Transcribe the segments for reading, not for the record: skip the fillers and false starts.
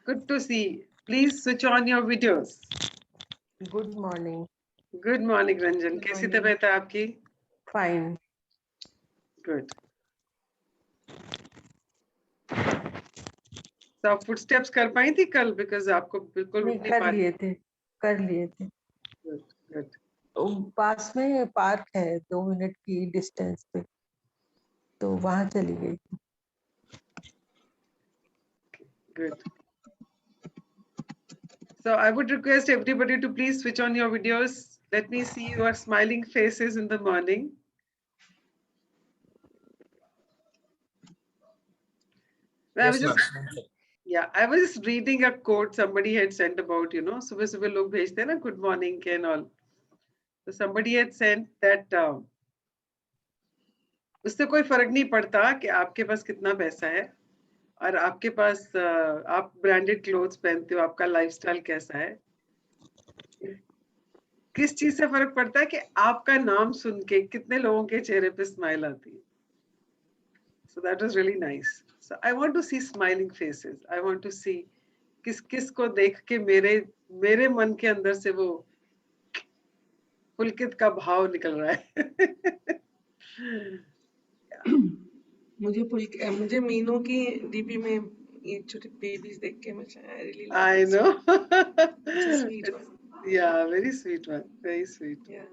Good to see. Please switch on your videos. Good morning. Good morning, Ranjan. Good कैसी morning. तबीयत है आपकी? Fine. Good. तो आप फुटस्टेप्स कर पाई थी कल? बिकॉज आपको बिल्कुल नहीं उठ नहीं कर पा रही। लिए थे, कर लिए थे। Good, good. तो पास में पार्क है 2 मिनट की डिस्टेंस पे, तो वहां चली गई थी। Good. So I would request everybody to please switch on your videos. Let me see your smiling faces in the morning. I was just, yeah, I was just reading a quote somebody had sent about, सुबह सुबह लोग भेजते हैं ना good morning के and all. So somebody had sent that उससे कोई फर्क नहीं पड़ता कि आपके पास कितना पैसा है और आपके पास आप ब्रांडेड क्लोथ्स पहनते हो, आपका लाइफस्टाइल कैसा है। किस चीज से फर्क पड़ता है कि आपका नाम सुन के कितने लोगों के चेहरे पे स्माइल आती है। So that was really nice. So I want to see smiling faces. I want to see किस को देख के मेरे मन के अंदर से वो पुलकित का भाव निकल रहा है। मुझे मीनू की डीपी में ये छोटे बेबीज देख के I really I know. sweet one. Yeah, very sweet one. Very sweet. Yeah.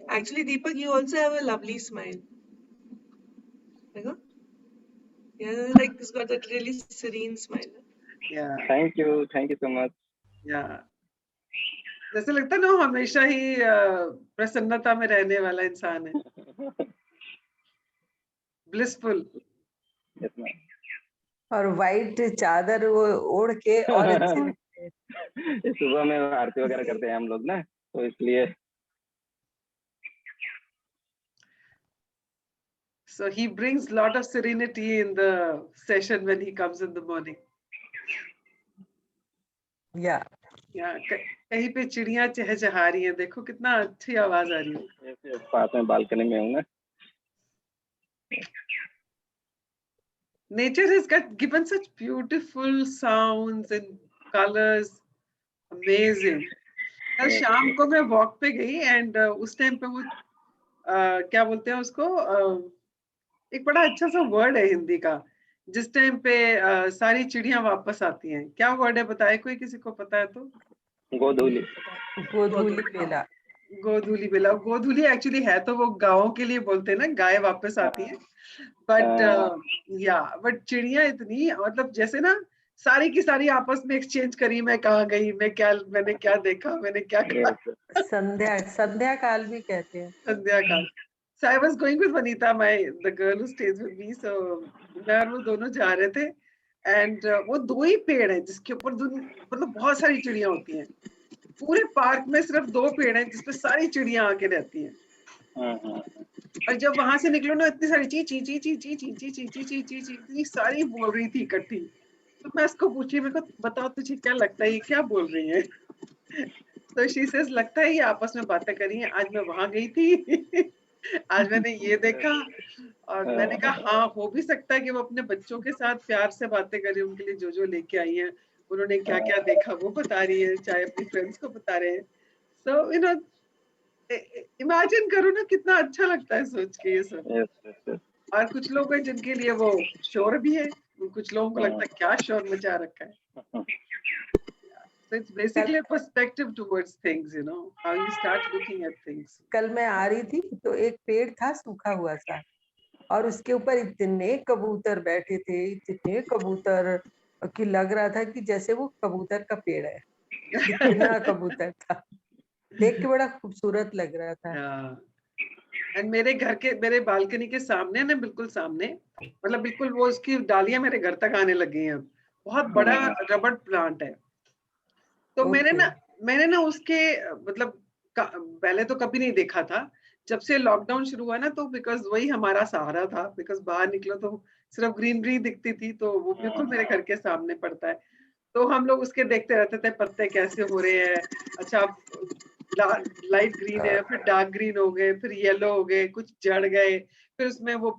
Actually, Deepak, you also have a lovely smile. Yeah, like it's got that really serene smile. Yeah. Thank you so much. Yeah. जैसे लगता है ना वो हमेशा ही प्रसन्नता में रहने वाला इंसान है। Blissful. Yes, ma'am. और वाइट चादर वो ओढ़ के और अच्छे लगते हैं। सुबह में आरती वगैरह करते हैं हम लोग ना, तो इसलिए। So he brings lot of serenity in the session when he comes in the morning. Yeah. Yeah, कहीं पे चिड़िया चहचहा रही है, देखो कितना अच्छी आवाज आ रही है। पास में बालकनी में हूँ ना। Nature has given such beautiful sounds and colors. Amazing. कल शाम को मैं वॉक पे गई एंड उस टाइम पे वो क्या बोलते हैं उसको, एक बड़ा अच्छा सा वर्ड है हिंदी का, जिस टाइम पे सारी चिड़िया वापस आती हैं। क्या वर्ड है बताए कोई, किसी को पता है तो? गोधूली। गोधूली बेला। गोधूली बेला। गोधूली एक्चुअली है तो वो गायों के लिए बोलते हैं ना, गाय वापस आती है। बट चिड़िया इतनी, मतलब जैसे ना सारी की सारी आपस में एक्सचेंज करी, मैं कहाँ गई, मैंने क्या देखा, मैंने क्या कहा। संध्या काल भी कहते हैं। संध्या काल। So I was going with Vanita, the girl who stays with me. So मैं और वो दोनों जा रहे थे एंड वो 2 ही पेड़ हैं जिसके ऊपर मतलब बहुत सारी चिड़िया होती हैं। पूरे पार्क में सिर्फ 2 पेड़ हैं जिसपे सारी चिड़िया आके रहती हैं। और जब वहां से निकलो ना, इतनी सारी ची ची ची ची ची ची ची ची ची ची ची ची इतनी सारी बोल रही थी इकट्ठी। तो मैं उसको पूछी, मेरे को बताओ तुझे क्या लगता है ये क्या बोल रही है? तो शी सेज लगता है ये आपस में बातें कर रही हैं, आज मैं वहां गई थी, आज मैंने ये देखा। और मैंने कहा हाँ, हो भी सकता है कि वो अपने बच्चों के साथ प्यार से बातें कर रही है, उनके लिए जो लेके आई हैं, उन्होंने क्या क्या देखा वो बता रही है, चाहे अपनी फ्रेंड्स को बता रहे हैं। सो इमेजिन करो ना, कितना अच्छा लगता है सोच के ये सब। और कुछ लोग हैं जिनके लिए वो शोर भी है, कुछ लोगों को लगता है क्या शोर मचा रखा है। So it's basically a perspective towards things, how you start looking at things. कल मैं आ रही थी तो एक पेड़ था सूखा हुआ सा, और उसके ऊपर इतने कबूतर बैठे थे, इतने कबूतर कि लग रहा था कि जैसे वो कबूतर का पेड़ है। इतना कबूतर था, देख के बड़ा खूबसूरत लग रहा था। एंड मेरे बालकनी के सामने ना, बिल्कुल सामने, मतलब बिल्कुल वो उसकी डालियां मेरे घर तक आने लगी हैं। बहुत बड़ा रबड़ प्लांट है। तो मैंने ना उसके मतलब पहले तो कभी नहीं देखा था। जब से लॉकडाउन शुरू हुआ ना, तो बिकॉज वही हमारा सहारा था, बिकॉज बाहर निकलो तो सिर्फ ग्रीनरी दिखती थी, तो वो बिल्कुल मेरे घर के सामने पड़ता है। तो हम लोग उसके देखते रहते थे पत्ते कैसे हो रहे हैं। अच्छा, लाइट ग्रीन है, फिर डार्क ग्रीन हो गए, फिर येलो हो गए, कुछ जड़ गए, फिर उसमें वो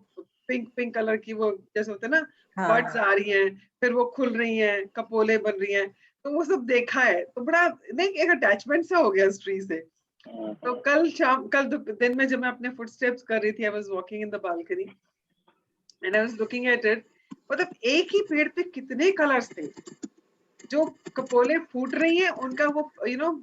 पिंक पिंक कलर की वो जैसे होते हैं ना हाँ बर्ड्स आ रही हैं, फिर वो खुल रही हैं, कपोले बन रही हैं, तो वो सब देखा है, तो बड़ा नहीं एक अटैचमेंट सा हो गया उस ट्री से। तो कल दिन में जब मैं अपने फुटस्टेप्स कर रही थी, I was walking in the balcony and I was looking at it, मतलब एक ही पेड़ पे कितने कलर्स थे, जो कपोले फूट रही हैं उनका वो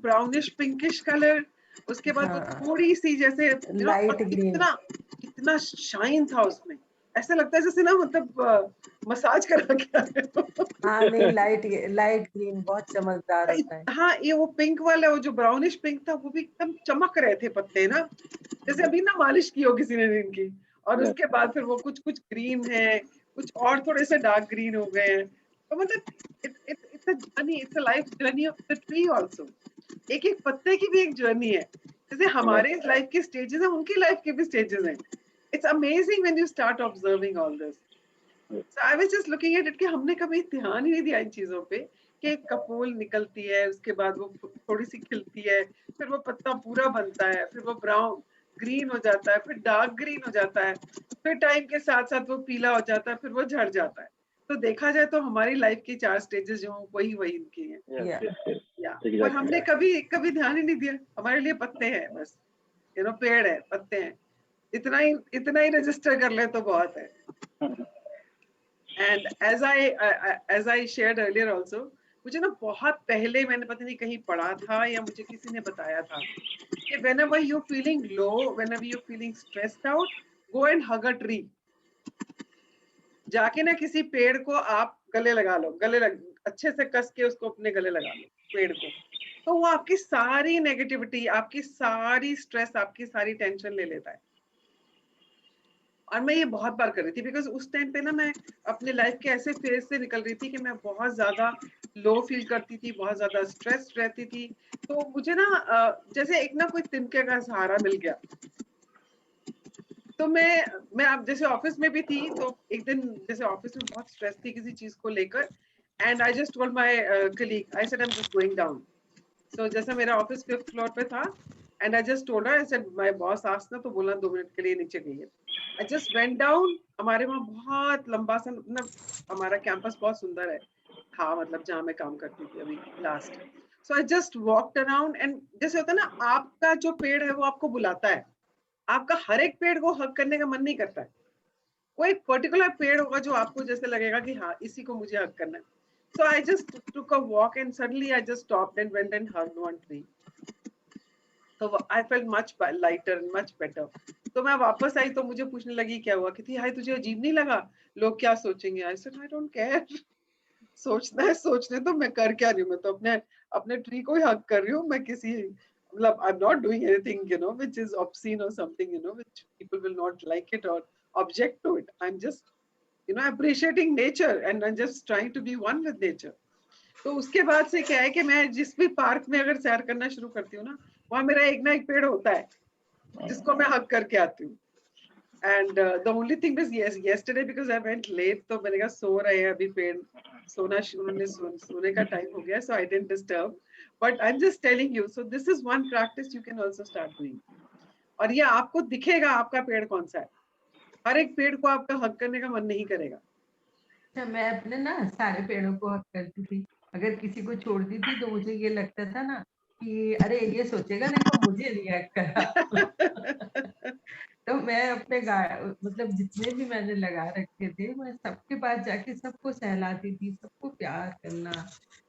ब्राउनिश पिंकिश कलर, उसके बाद वो हाँ थोड़ी सी जैसे लाइट ग्रीन। इतना इतना शाइन था उसमें, ऐसा लगता है जैसे ना मतलब मसाज करा गया है। हाँ नहीं, लाइट ग्रीन बहुत चमकदार होता है। हाँ, ये वो पिंक वाला, वो जो ब्राउनिश पिंक था वो भी एकदम चमक रहे थे पत्ते ना, जैसे अभी ना मालिश की हो किसी ने इनकी। और उसके बाद फिर वो कुछ कुछ ग्रीन है, कुछ और थोड़े से डार्क ग्रीन हो गए हैं, तो मतलब it's a journey, it's a life journey of the tree also. एक एक पत्ते की भी एक जर्नी है, जैसे हमारे लाइफ के स्टेजेस हैं, उनकी लाइफ के भी स्टेजेस हैं। It's amazing when you start observing all this. So I was just looking at it कि हमने कभी ध्यान ही नहीं दिया इन चीजों पे, कि एक कपोल निकलती है, उसके बाद वो थोड़ी सी खिलती है, फिर वो पत्ता पूरा बनता है, फिर वो ब्राउन ग्रीन हो जाता है, फिर डार्क ग्रीन हो जाता है, फिर टाइम के साथ साथ वो पीला हो जाता है, फिर वो झड़ जाता है। तो देखा जाए तो हमारी लाइफ की 4 स्टेजेस जो वही वही इनकी हैं। या या पर हमने कभी कभी ध्यान ही नहीं दिया, हमारे लिए पत्ते हैं बस, पेड़ है, पत्ते हैं, इतना ही रजिस्टर कर ले तो बहुत है। And as I shared earlier also, मुझे ना बहुत पहले मैंने पता नहीं कहीं पढ़ा था या मुझे किसी ने बताया था कि whenever you're feeling low, whenever you're feeling stressed out, go and hug a tree. जाके ना किसी पेड़ को आप गले लगा लो, अच्छे से कस के उसको अपने गले लगा लो पेड़ को, तो वो आपकी सारी नेगेटिविटी, आपकी सारी स्ट्रेस, आपकी सारी टेंशन ले लेता है। और मैं ये बहुत बार कर रही थी, बिकॉज उस टाइम पे ना मैं अपने लाइफ के ऐसे फेज से निकल रही थी कि मैं बहुत ज्यादा लो फील करती थी, बहुत ज्यादा स्ट्रेस रहती थी। तो मुझे ना जैसे एक ना कोई तिनके का सहारा मिल गया। तो मैं अब जैसे ऑफिस में भी थी, तो एक दिन जैसे ऑफिस में बहुत स्ट्रेस थी किसी चीज को लेकर, and I just told my colleague, I said I am just going down. So जैसे मेरा ऑफिस 5th फ्लोर पे था, and I just told her, I said my boss asked ना, तो बोला 2 मिनट के लिए नीचे गई है। I just went down। हमारे वहाँ बहुत लंबा सा, मतलब हमारा कैंपस बहुत सुंदर है था, मतलब जहाँ मैं काम करती थी अभी last. So I just walked around, and जैसे होता है ना, आपका जो पेड़ है वो आपको बुलाता है, आपका हर एक पेड़ को हक करने का मन नहीं करता है, कोई पर्टिकुलर पेड़ होगा जो आपको जैसे लगेगा कि हाँ इसी को मुझे हक करना है। So I just took a walk and suddenly I just stopped and went and hugged one tree. तो I felt much lighter, much better. तो मैं वापस आई तो मुझे पूछने लगी क्या हुआ, कि थी हाय तुझे अजीब नहीं लगा, लोग क्या सोचेंगे? आई सेड आई डोंट केयर, सोचना है सोचने तो, मैं कर क्या रही हूँ, मैं तो अपने अपने ट्री को ही हक कर रही हूँ, मैं किसी मतलब I am not doing anything which is obscene or something which people will not like it or object to it. I am just appreciating nature and I'm just trying to be one with nature। तो उसके बाद से क्या है कि मैं जिस भी पार्क में अगर सैर करना शुरू करती हूँ ना, वहां मेरा एक ना एक पेड़ होता है जिसको मैं हक करके आती हूँ। And the only thing is yesterday because I went late, तो मैंने कहा सो रहे हैं अभी पेड़, उन्होंने सोने का टाइम हो गया, so I didn't disturb, but I'm just telling you, so this is one practice you can also start doing। और ये आपको दिखेगा आपका पेड़ कौन सा है, हर एक पेड़ को आपका हक करने का मन नहीं करेगा। अच्छा, मैं अपने ना सारे पेड़ों को हक करती थी। अगर किसी को छोड़ती थी तो मुझे ये लगता था ना कि अरे ये सोचेगा देखो मुझे नहीं हक करा। तो मैं अपने मतलब जितने भी मैंने लगा रखे थे, मैं सबके पास जाके सबको सहलाती थी, सबको प्यार करना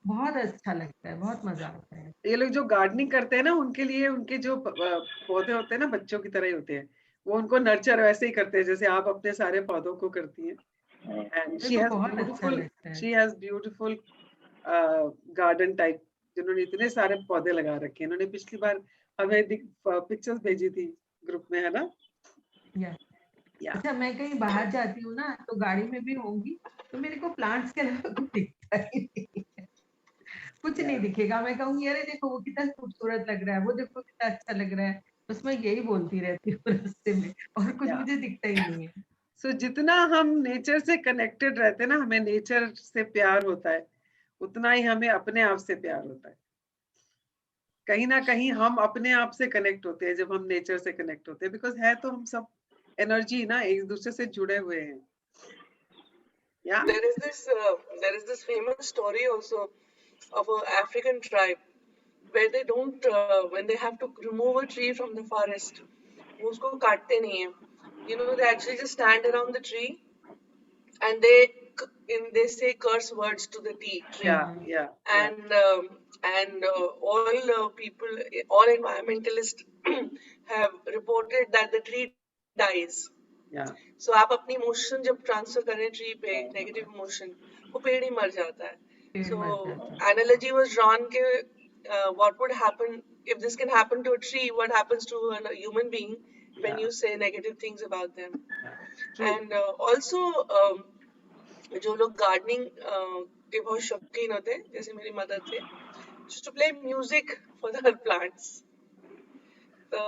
बहुत अच्छा लगता है, बहुत मजा आता है। ये लोग जो गार्डनिंग करते हैं ना, उनके लिए उनके जो पौधे होते हैं ना, बच्चों की तरह ही होते हैं, वो उनको नर्चर वैसे ही करते हैं जैसे आप अपने सारे पौधों को करती हैं। एंड मेरे को बहुत अच्छा लगता है। She has beautiful garden type, जिन्होंने इतने सारे पौधे लगा रखे हैं। इन्होंने पिछली बार हमें पिक्चर्स भेजी थी ग्रुप में, है ना? या अच्छा, मैं कहीं बाहर जाती हूँ ना तो गाड़ी में भी होंगी, तो मेरे को प्लांट्स के अलावा कुछ दिखता ही नहीं है। कुछ नहीं दिखेगा, मैं कहूंगी अरे देखो वो कितना खूबसूरत लग रहा है, वो देखो कितना अच्छा लग रहा है, बस मैं यही बोलती रहती हूँ रास्ते में, और कुछ मुझे दिखता ही नहीं है। सो जितना हम नेचर से कनेक्टेड रहते हैं ना, हमें नेचर से प्यार होता है, उतना ही हमें अपने आप से प्यार होता है। कहीं ना कहीं हम अपने आप से कनेक्ट होते हैं जब हम नेचर से कनेक्ट होते हैं, बिकॉज है तो हम सब एनर्जी ना एक दूसरे से जुड़े हुए हैं. Yeah. There is this famous story also of an African tribe where they don't when they have to remove a tree from the forest, वो उसको काटते नहीं है. You know, they actually just stand around the tree and they say curse words to the tree. Yeah. Yeah. Yeah. And all people, all environmentalists have reported that the tree dies. Yeah. So आप अपनी emotion जब transfer करें tree पे, negative emotion, वो पेड़ ही मर जाता है. पेड़ So मर जाता है. analogy was drawn के what would happen if this can happen to a tree, what happens to a human being when Yeah. you say negative things about them. Yeah. True. And also जो लोग gardening के बहुत शौकीन होते हैं, जैसे मेरी मदर थे, used to play music for their plants. So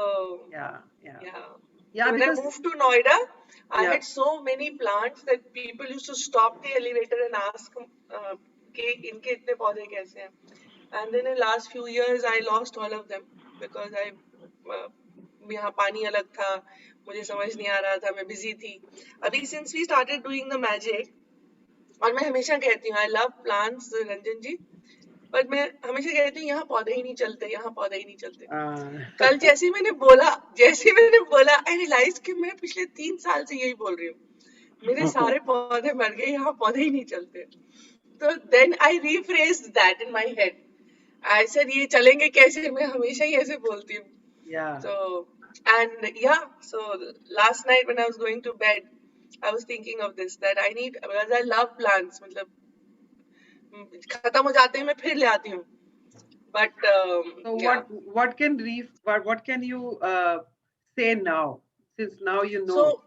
Yeah. Yeah. yeah. Yeah. So when I Because moved to Noida, I yeah. had so many plants that people used to stop the elevator and ask कि इनके इतने पौधे कैसे हैं. And then in the last few years, I lost all of them because यहाँ पानी अलग था, मुझे समझ नहीं आ रहा था, मैं busy थी. अभी since we started doing the magic, और मैं हमेशा कहती हूँ I love plants, रंजन जी, पर मैं हमेशा कहती हूँ यहाँ पौधे ही नहीं चलते, यहाँ पौधे ही नहीं चलते. कल जैसे ही मैंने बोला आई रियलाइज कि मैं पिछले 3 साल से यही बोल रही हूँ, मेरे सारे पौधे मर गए, यहाँ पौधे ही नहीं चलते. तो then I rephrased that in my head. I said ये चलेंगे कैसे, मैं हमेशा ही ऐसे बोलती हूँ. Yeah. So and yeah, so last night when I was going to bed, I was thinking of this that I need, because I love plants, मतलब खत्म हो जाते हैं मैं फिर ले आती हूँ. But So yeah. what can you say now, since now you know? So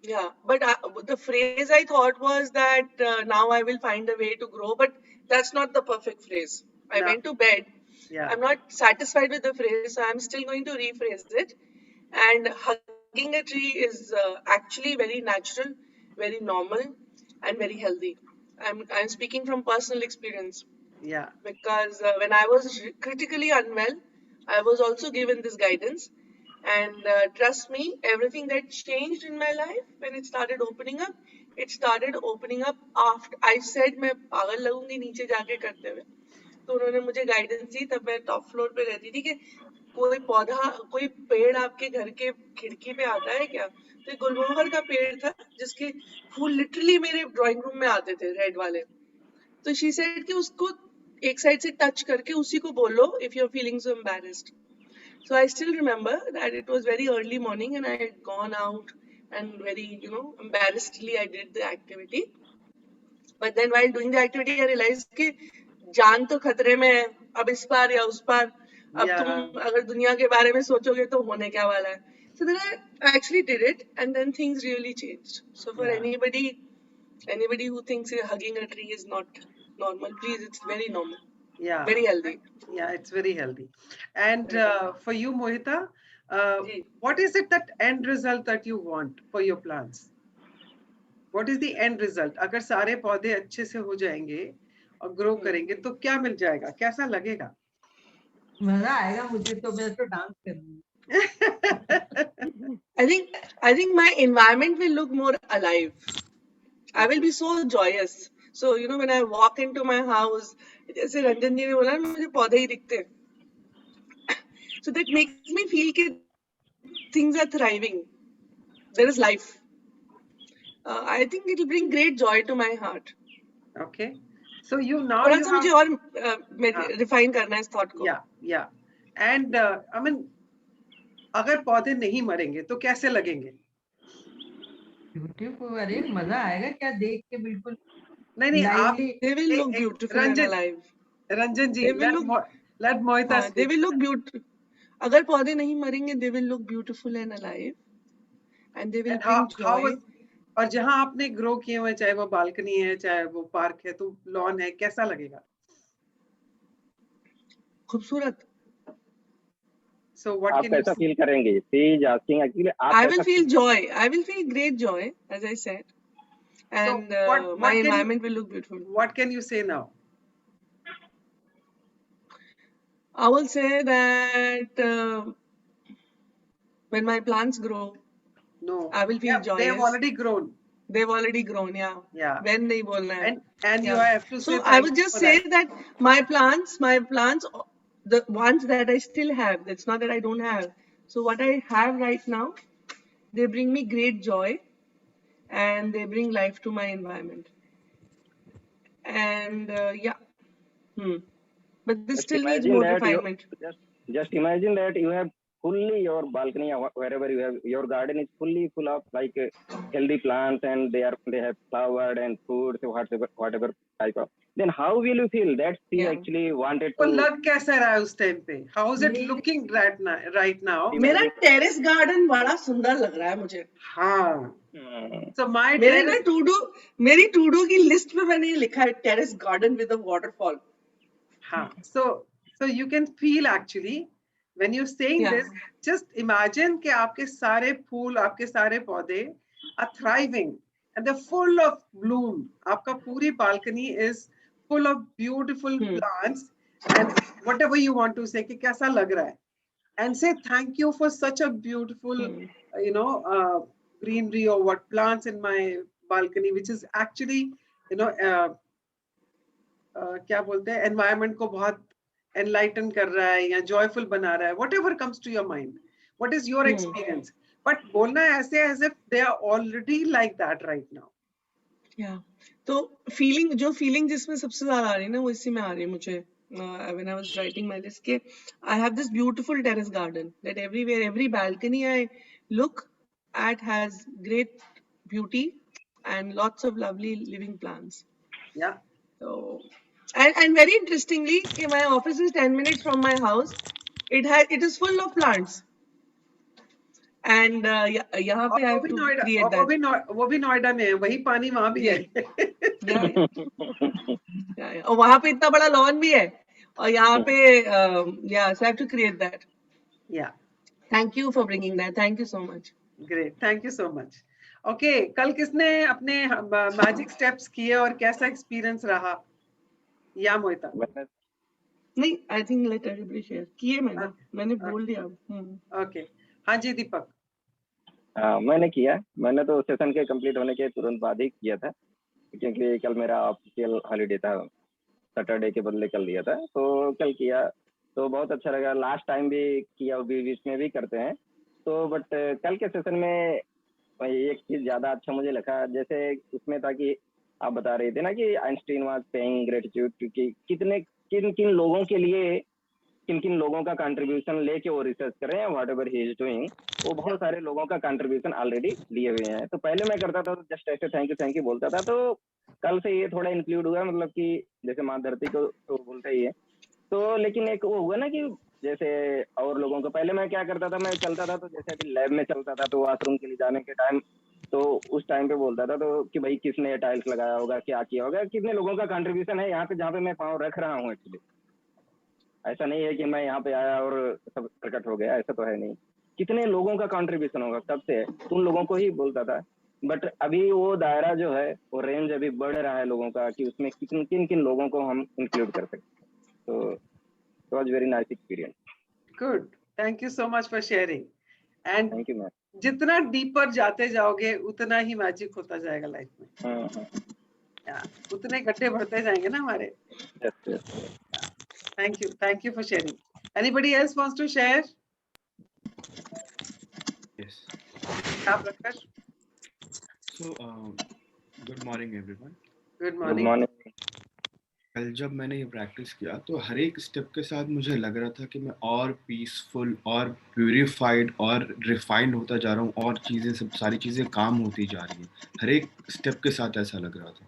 yeah, but the phrase I thought was that now I will find a way to grow, but that's not the perfect phrase. I No. went to bed. Yeah. I'm not satisfied with the phrase, so I'm still going to rephrase it. And hugging a tree is actually very natural, very normal, and very healthy. I'm speaking from personal experience. Yeah. Because when I was critically unwell, I was also given this guidance. And trust me, everything that changed in my life when it started opening up after I said मैं पागल लगूंगी नीचे जाके करते हुए. तो उन्होंने मुझे guidance दी. तब मैं टॉप फ्लोर पे रहती थी कि कोई पेड़ आपके घर के खिड़की पे आता है क्या. तो गुलमोहर का पेड़ था जिसके फूल लिटरली मेरे ड्राइंग रूम में आते थे, रेड वाले. तो शी सेड कि उसको एक साइड से टच करके उसी को बोलो if you're feeling so embarrassed. So I still remember that it was very early morning and I had gone out and very, embarrassedly I did the activity. But then while doing the activity I realized कि जान तो खतरे में है, अब इस पार या उस पार, अब Yeah. तुम अगर दुनिया के बारे में सोचोगे तो होने क्या वाला है. So then I actually did it and then things really changed. So for Yeah. anybody who thinks hugging a tree is not normal, please, it's very normal. Yeah. Very healthy. Yeah, it's very healthy. And for you, Mohita, ji. what is it that end result that you want for your plants? What is the end result? अगर सारे पौधे अच्छे से हो जाएंगे और grow करेंगे तो क्या मिल जाएगा, कैसा लगेगा? मजा आएगा मुझे तो, मैं तो डांस करूंगी. I think my environment will look more alive. I will be so joyous. So when I walk into my house, जैसे रंजन जी ने बोला ना, मुझे पौधे ही दिखते हैं. So that makes me feel कि things are thriving. There is life. I think it will bring great joy to my heart. Okay. So now थोड़ा you सा have, मुझे और refine करना है इस thought को. Yeah. And I mean, अगर पौधे नहीं मरेंगे तो कैसे लगेंगे? ब्यूटीफुल. अरे मजा आएगा क्या देख के, बिल्कुल नहीं आप, They will look beautiful and alive. Ranjan ji, They will let Mohita हाँ, they speak. will look beautiful. अगर पौधे नहीं मरेंगे, they will look beautiful and alive, and they will And bring how joy. और जहां आपने ग्रो किए हुए, चाहे वो बालकनी है, चाहे वो पार्क है, तो लॉन है, कैसा लगेगा? खूबसूरत. So what आप can you कैसा say? फील करेंगे? She is asking actually आप I कैसा will feel joy. I will feel great joy, as I said, and what my can you- environment will look beautiful. What can you say now? I will say that when my plants grow, No. I will feel They have joyous. already grown. They've already grown, yeah. Yeah. When nahi bolna hai. And you Yeah. have to So say I thank would you just for say that. that my plants, the ones that I still have, it's not that I don't have. So what I have right now, they bring me great joy, and they bring life to my environment. And yeah, but this Just still needs imagine more that you refinement. just imagine that you have fully your balcony or wherever you have your garden is fully full of like healthy plants, and they have flowered and fruits, whatever type of. Then how will you feel? That you Yeah. actually wanted तो to लग कैसा रहा है उस time पे? How is it मेरे- looking right now? मेरा imagine. Terrace garden बड़ा सुंदर लग रहा है मुझे. हाँ. So my मेरे ना terrace. मेरी टू डू की लिस्ट में मैंने लिखा है terrace garden with a waterfall. हाँ. So you can feel actually when you're saying Yeah. this, just imagine कि आपके सारे फूल, आपके सारे पौधे are thriving and they're full of bloom. आपका पूरी balcony is full of beautiful plants and whatever you want to say कि कैसा लग रहा है. And say thank you for such a beautiful, greenery or what plants in my balcony, which is actually, क्या बोलते हैं, environment को बहुत enlighten कर रहा है या joyful बना रहा है, whatever comes to your mind. What is your experience? But बोलना है ऐसे as if they are already like that right now. Yeah. तो जो feeling जिसमें सबसे ज्यादा आ रही है ना, वो इसी में आ रही है मुझे. When I was writing my list, I have this beautiful terrace garden that everywhere, every balcony I look at has great beauty and lots of lovely living plants. Yeah. So, and very interestingly, my office is 10 minutes from my house. It is full of plants. And यहाँ पे I have to create that. वो भी नोएडा में है, वही पानी वहाँ भी है. Yeah. और वहाँ पे इतना बड़ा लॉन भी है, और यहाँ पे so I have to create that. Yeah. Thank you for bringing that. Thank you so much. Great. Thank you so much. Okay, कल किसने अपने मैजिक स्टेप्स किए और कैसा एक्सपीरियंस रहा? या मोहिता? नहीं, I think let everybody share. किए मैंने बोल दिया. Okay. हाँ जी दीपक. मैंने किया. मैंने तो सेशन के कंप्लीट होने के तुरंत बाद ही किया था, क्योंकि कल मेरा ऑफिशियल हॉलीडे था, सैटरडे के बदले कल दिया था, तो कल किया तो बहुत अच्छा लगा. लास्ट टाइम भी किया, बीच में भी करते हैं तो, बट कल के सेशन में एक चीज ज्यादा अच्छा मुझे लगा. जैसे उसमें था कि आप बता रहे थे ना कि आइंस्टीन वाज पेइंग ग्रेटिट्यूड, क्योंकि किन लोगों के लिए किन लोगों का कंट्रीब्यूशन लेके वो रिसर्च कर रहे हैं, what ever he is doing, वो बहुत सारे लोगों का कंट्रीब्यूशन ऑलरेडी लिए हुए हैं. तो पहले मैं करता था तो जस्ट ऐसे थैंक यू बोलता था, तो कल से ये थोड़ा इंक्लूड हुआ, मतलब कि जैसे माँ धरती को तो बोलते ही है, तो लेकिन एक वो हुआ ना कि जैसे और लोगों को, पहले मैं क्या करता था, मैं चलता था तो जैसे अभी लैब में चलता था तो वॉशरूम के लिए जाने के टाइम, तो उस टाइम पे बोलता था तो कि भाई किसने टाइल्स लगाया होगा, क्या किया होगा, कितने लोगों का कंट्रीब्यूशन है यहाँ पे जहाँ पे मैं पाँव रख रहा हूँ. एक्चुअली ऐसा नहीं है कि मैं यहाँ पे आया और सब प्रकट हो गया, ऐसा तो है नहीं. कितने लोगों का कंट्रीब्यूशन होगा, कब से है, उन लोगों को ही बोलता था. बट अभी वो दायरा जो है, वो रेंज अभी बढ़ रहा है लोगों का, कि उसमें किन लोगों को हम इंक्लूड कर सकते हैं. तो it was very nice experience. Good. Thank you so much for sharing. And thank you ma'am. जितना डीपर जाते जाओगे उतना ही मैजिक होता जाएगा लाइफ में. उतने गड्ढे बढ़ते जाएंगे ना हमारे. Thank you for sharing. Anybody else wants to share? Yes. So good morning everyone. Good morning. कल जब मैंने ये प्रैक्टिस किया तो हर एक स्टेप के साथ मुझे लग रहा था कि मैं और पीसफुल और प्यूरिफाइड और रिफाइंड होता जा रहा हूँ, और सारी चीज़ें काम होती जा रही हैं. हर एक स्टेप के साथ ऐसा लग रहा था.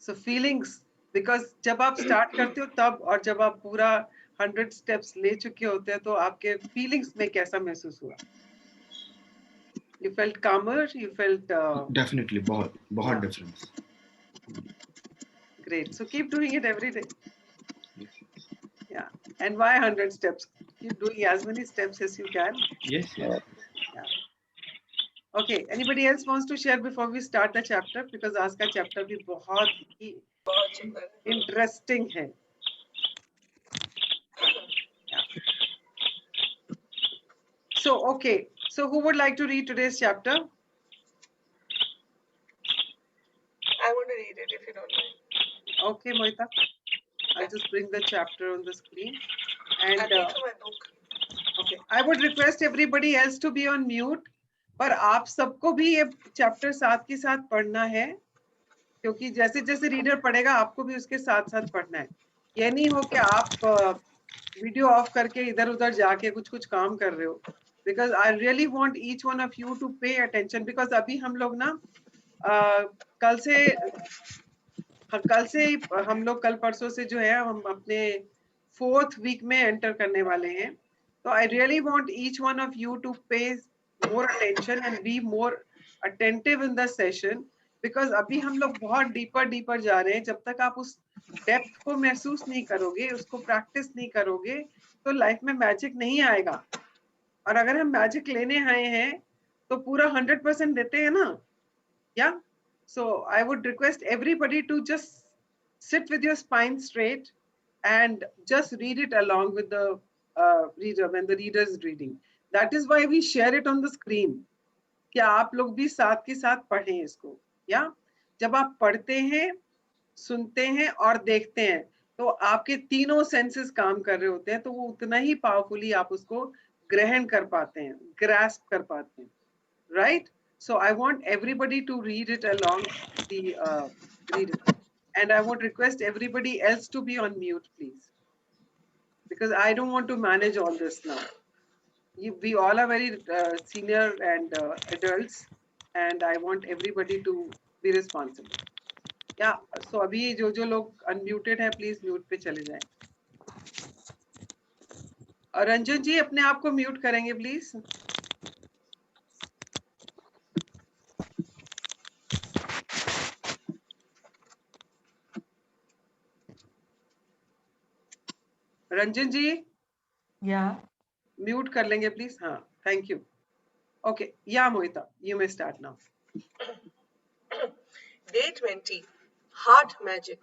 So feelings, because जब आप स्टार्ट करते हो तब, और जब आप पूरा 100 स्टेप्स ले चुके होते हैं तो आपके फीलिंग्स में कैसा महसूस हुआ? You felt calmer? You felt Definitely बहुत difference. Great. So keep doing it every day. Yeah. And why 100 steps? Keep doing as many steps as you can. Yes. Yeah. Okay. Anybody else wants to share before we start the chapter? Because आज का chapter भी बहुत ही interesting है. Yeah. So okay. So who would like to read today's chapter? I want to read it if you don't mind. Okay, Moita. I'll just bring the chapter on the screen. I'll And read from my book. okay, I would request everybody else to be on mute. पर आप सबको भी ये chapter साथ के साथ पढ़ना है, क्योंकि जैसे जैसे रीडर पढ़ेगा आपको भी उसके साथ साथ पढ़ना है. ये नहीं हो कि आप वीडियो ऑफ करके इधर उधर जाके कुछ कुछ काम कर रहे हो. Because I really want each one of you to pay attention, because अभी हम लोग ना कल से हम लोग कल परसों से जो है हम अपने 4th वीक में एंटर करने वाले हैं. तो I really want each one of you to pay more attention and be more attentive in the session, because अभी हम लोग बहुत डीपर जा रहे हैं. जब तक आप उस डेप्थ को महसूस नहीं करोगे, उसको प्रैक्टिस नहीं करोगे, तो लाइफ में मैजिक नहीं आएगा. और अगर हम मैजिक लेने आए हैं तो पूरा 100% देते हैं ना. Yeah. So I would request everybody to just sit with your spine straight and just read it along with the reader when the reader is reading. That is why we share it on the screen. कि आप लोग भी साथ के साथ पढ़ें इसको. या जब आप पढ़ते हैं, सुनते हैं और देखते हैं, तो आपके तीनों सेंसेस काम कर रहे होते हैं, तो वो उतना ही पावरफुली आप उसको ग्रहण कर पाते हैं, ग्रास्प कर पाते हैं. Right? So I want everybody to read it along the reader, and I would request everybody else to be on mute, please, because I don't want to manage all this now. We all are very senior and adults, and I want everybody to be responsible. Yeah. So अभी जो लोग unmuted हैं, please mute पे चले जाएं. और रंजन जी अपने आप को म्यूट करेंगे प्लीज. रंजन जी या म्यूट कर लेंगे प्लीज. हाँ, thank you. Okay, yeah Mohita, you may start now. Day 20. Heart Magic.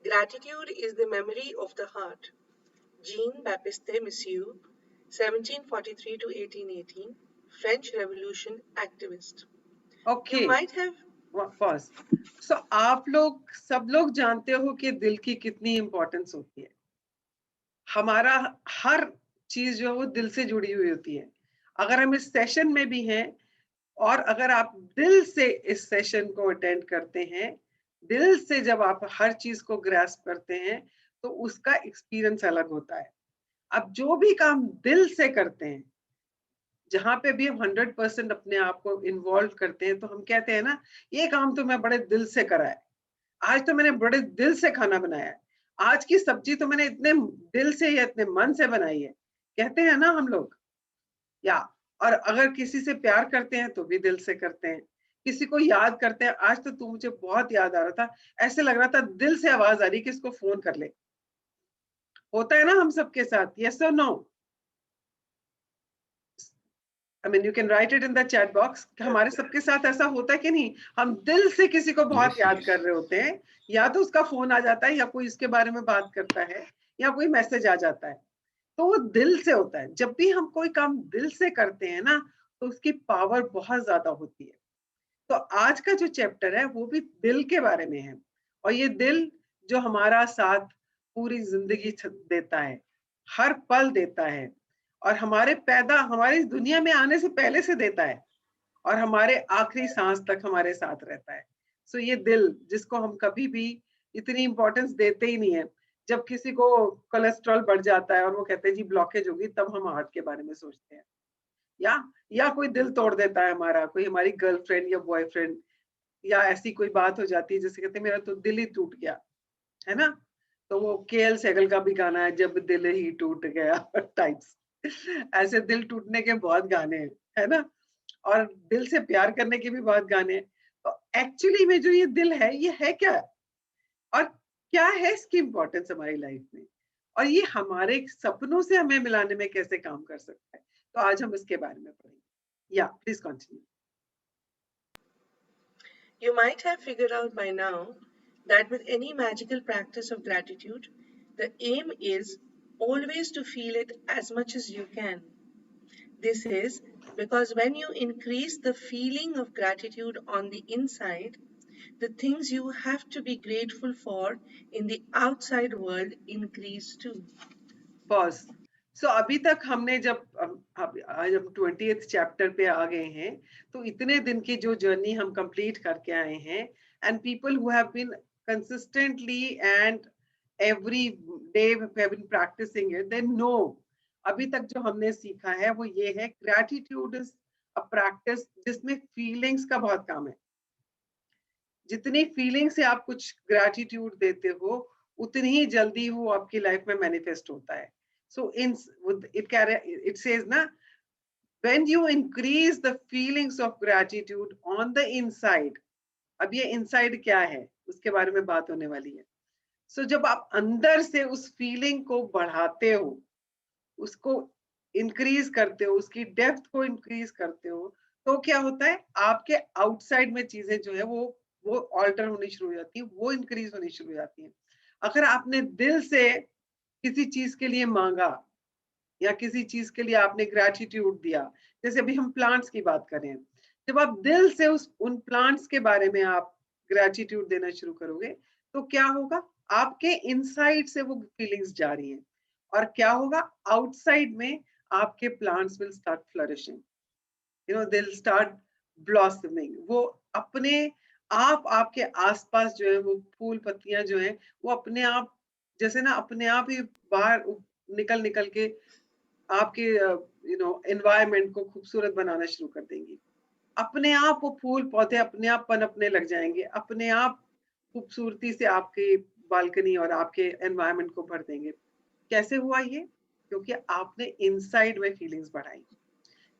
Gratitude is the memory of the heart. Jean-Baptiste Massieu, 1743 to 1818, French Revolution activist. Okay, You might have pause. So आप लोग सब लोग जानते हो कि दिल की कितनी इंपॉर्टेंस होती है. हमारा हर चीज जो है वो दिल से जुड़ी हुई होती है. अगर हम इस सेशन में भी हैं और अगर आप दिल से इस सेशन को अटेंड करते हैं, दिल से जब आप हर चीज को ग्रास्प करते हैं, तो उसका एक्सपीरियंस अलग होता है. अब जो भी काम दिल से करते हैं, जहां पे भी हम 100% अपने आप को इन्वॉल्व करते हैं, तो हम कहते हैं ना, ये काम तो मैं बड़े दिल से करा है, आज तो मैंने बड़े दिल से खाना बनाया है, आज की सब्जी तो मैंने इतने दिल से या इतने मन से बनाई है, कहते हैं ना हम लोग. या और अगर किसी से प्यार करते हैं तो भी दिल से करते हैं. किसी को याद करते हैं, आज तो तू मुझे बहुत याद आ रहा था, ऐसे लग रहा था दिल से आवाज आ रही कि इसको फोन कर ले. होता है ना हम सबके साथ. यस और no? I mean, you can write it in the chat box. हमारे सबके साथ ऐसा होता है कि नहीं? हम दिल से किसी को बहुत याद कर रहे होते हैं, या तो उसका फोन आ जाता है, या कोई इसके बारे में बात करता है, या कोई मैसेज आ जाता है, तो वो दिल से होता है. जब भी हम कोई काम दिल से करते हैं ना, तो उसकी पावर बहुत ज्यादा होती है. तो आज का जो चैप्टर है वो भी दिल के बारे में है, और ये दिल जो हमारा साथ पूरी जिंदगी देता है, हर पल देता है, और हमारी दुनिया में आने से पहले से देता है, और हमारे आखिरी सांस तक हमारे साथ रहता है. सो ये दिल, जिसको हम कभी भी इतनी इंपॉर्टेंस देते ही नहीं है. जब किसी को कोलेस्ट्रॉल बढ़ जाता है और वो कहते हैं जी ब्लॉकेज होगी, तब हम हार्ट के बारे में सोचते हैं. या कोई दिल तोड़ देता है हमारा, कोई हमारी गर्लफ्रेंड या बॉयफ्रेंड, या ऐसी कोई बात हो जाती है जैसे कहते हैं मेरा तो दिल ही टूट गया, है ना. तो वो केएल सहगल का भी गाना है, जब दिल ही टूट गया टाइप्स. ऐसे दिल टूटने के बहुत गाने हैं, है ना. और दिल से प्यार करने के भी बहुत गाने हैं. तो एक्चुअली में जो ये दिल है, ये है क्या, और क्या है इसकी इंपॉर्टेंस हमारी लाइफ में, और ये हमारे सपनों से हमें मिलाने में कैसे काम कर सकता है. तो आज हम इसके बारे में पढ़ेंगे. या please continue. You might have figured out by now that with any magical practice of gratitude, the aim is always to feel it as much as you can. This is Because when you increase the feeling of gratitude on the inside, the things you have to be grateful for in the outside world increase too. Pause. So अभी तक हमने जब आज हम 20th chapter पे आ गए हैं, तो इतने दिन की जो जर्नी हम कंप्लीट करके आए हैं, and people who have been consistently and every day have been practicing it, they know अभी तक जो हमने सीखा है वो ये है, ग्रैटिट्यूड इज अ प्रैक्टिस जिसमें फीलिंग्स का बहुत काम है। जितनी फीलिंग से आप कुछ ग्रैटिट्यूड देते हो, उतनी ही जल्दी वो आपकी लाइफ में मैनिफेस्ट होता है। So it says na, when you increase the feelings of gratitude on the inside, अब ये inside क्या है उसके बारे में बात होने वाली है। So जब आप अंदर से उस फीलिंग को बढ़ाते हो, उसको इंक्रीज करते हो, उसकी डेप्थ को इंक्रीज करते हो, तो क्या होता है, आपके आउटसाइड में चीजें जो है वो ऑल्टर होनी शुरू हो जाती है, वो इंक्रीज होनी शुरू हो जाती है। अगर आपने दिल से किसी चीज के लिए मांगा या किसी चीज के लिए आपने ग्रैटिट्यूड दिया, जैसे अभी हम प्लांट्स की बात करें, जब आप दिल से उन प्लांट्स के बारे में आप ग्रैटिट्यूड देना शुरू करोगे, तो क्या होगा, आपके इनसाइड से वो फीलिंग्स जा रही हैं, और क्या होगा, आउटसाइड में आपके plants will start flourishing, you know, they will start blossoming. वो अपने आप आपके आसपास जो है वो फूल पत्तियां जो है वो अपने आप, जैसे ना अपने आप ही बाहर निकल के आपके एनवायरनमेंट को खूबसूरत बनाना शुरू कर देंगी। अपने आप वो फूल पौधे अपने आप पनपने लग जाएंगे, अपने आप खूबसूरती से आपकी बालकनी और आपके एनवायरनमेंट को भर देंगे। कैसे हुआ ये? क्योंकि आपने इनसाइड में फीलिंग्स बढ़ाई।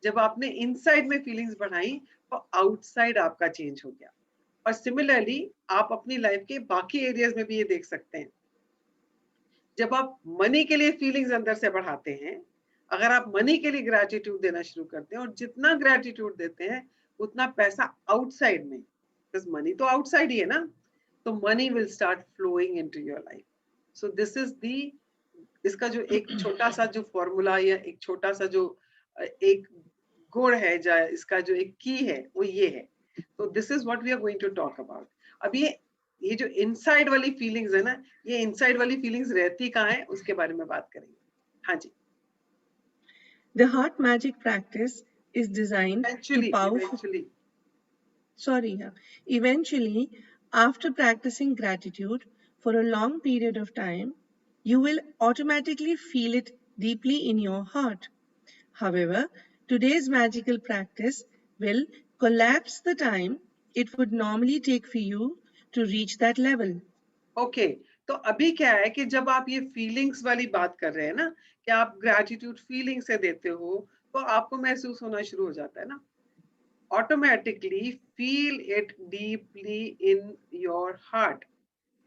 जब आपने इनसाइड में फीलिंग्स बढ़ाई तो आउटसाइड आपका चेंज हो गया। और सिमिलरली आप अपनी लाइफ के बाकी एरियाज में भी ये देख सकते हैं। जब आप मनी के लिए फीलिंग्स अंदर से बढ़ाते हैं, अगर आप मनी के लिए ग्रैटिट्यूड देना शुरू करते हैं, और जितना ग्रैटिट्यूड देते हैं उतना पैसा आउटसाइड में, बिकॉज़ मनी तो आउटसाइड ही है ना, तो money will start flowing into your life. So this is the, इसका जो एक छोटा सा जो फॉर्मूला या एक छोटा सा जो एक गुण है, इसका जो एक की है वो ये है। तो this is what we are going to talk about. अब ये जो इनसाइड वाली फीलिंग्स है ना, ये इनसाइड वाली फीलिंग्स रहती कहाँ है उसके बारे में बात करेंगे। हाँ जी। The heart magic practice is designed eventually, after practicing gratitude for a long period of time, you will automatically feel it deeply in your heart. However, today's magical practice will collapse the time it would normally take for you to reach that level. Okay, तो अभी क्या है कि जब आप ये feelings वाली बात कर रहे हैं ना, कि आप ग्रैटिट्यूड फीलिंग से देते हो, तो आपको महसूस होना शुरू हो जाता है ना, automatically feel it deeply in your heart.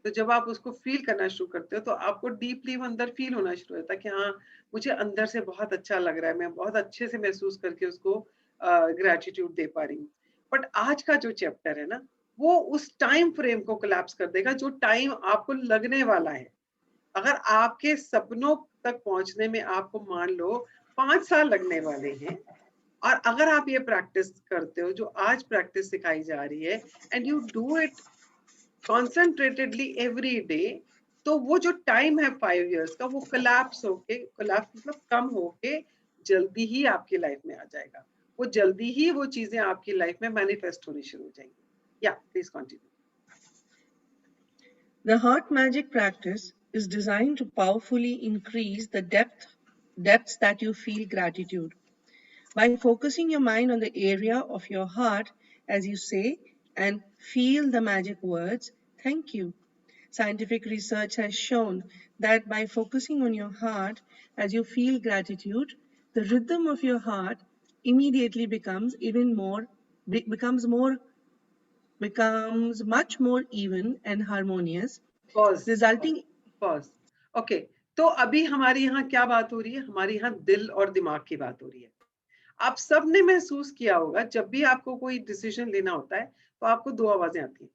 तो जब आप उसको फील करना शुरू करते हो तो आपको डीपली अंदर फील होना शुरू होता है कि हाँ, मुझे अंदर से बहुत अच्छा लग रहा है, मैं बहुत अच्छे से महसूस करके उसको ग्रैटिट्यूड दे पा रही हूँ। बट आज का जो चैप्टर है ना, वो उस टाइम फ्रेम को कोलैप्स कर देगा जो टाइम आपको लगने वाला है। अगर आपके सपनों तक पहुंचने में आपको मान लो 5 साल लगने वाले हैं, और अगर आप ये प्रैक्टिस करते हो जो आज प्रैक्टिस सिखाई जा रही है, and you do it concentratedly every day, तो वो जो टाइम है 5 इयर्स का, वो कोलैप्स मतलब कम होके जल्दी ही आपकी लाइफ में आ जाएगा। वो जल्दी ही वो चीजें आपकी लाइफ में मैनिफेस्ट होनी शुरू हो जाएंगी। या please continue. The heart magic practice is designed to powerfully increase the depths that you feel gratitude. By focusing your mind on the area of your heart as you say and feel the magic words, thank you. Scientific research has shown that by focusing on your heart as you feel gratitude, the rhythm of your heart immediately becomes much more even and harmonious, resulting. Pause. Okay, तो अभी हमारी यहाँ क्या बात हो रही है? हमारी यहाँ दिल और दिमाग की बात हो रही है। आप सब ने महसूस किया होगा, जब भी आपको कोई डिसीजन लेना होता है तो आपको 2 आवाजें आती हैं।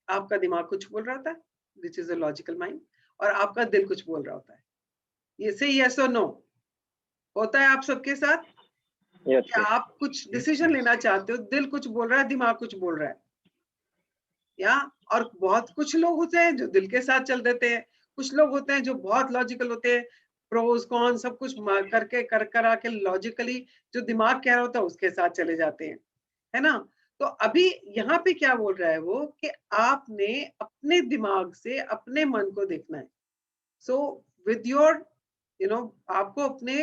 आपका दिमाग कुछ बोल रहा होता है, which is a logical mind, और आपका दिल कुछ बोल रहा होता है। ये से यस और नो होता है आप सबके साथ। यस कि आप कुछ डिसीजन लेना चाहते हो, दिल कुछ बोल रहा है, दिमाग कुछ बोल रहा है, या और बहुत कुछ लोग होते हैं जो दिल के साथ चल देते हैं, कुछ लोग होते हैं जो बहुत लॉजिकल होते हैं, प्रोज कॉन सब कुछ करके करा के लॉजिकली जो दिमाग कह रहा होता है उसके साथ चले जाते हैं, है ना? तो अभी यहाँ पे क्या बोल रहा है वो कि आपने अपने दिमाग से अपने मन को देखना है। सो विद योर आपको अपने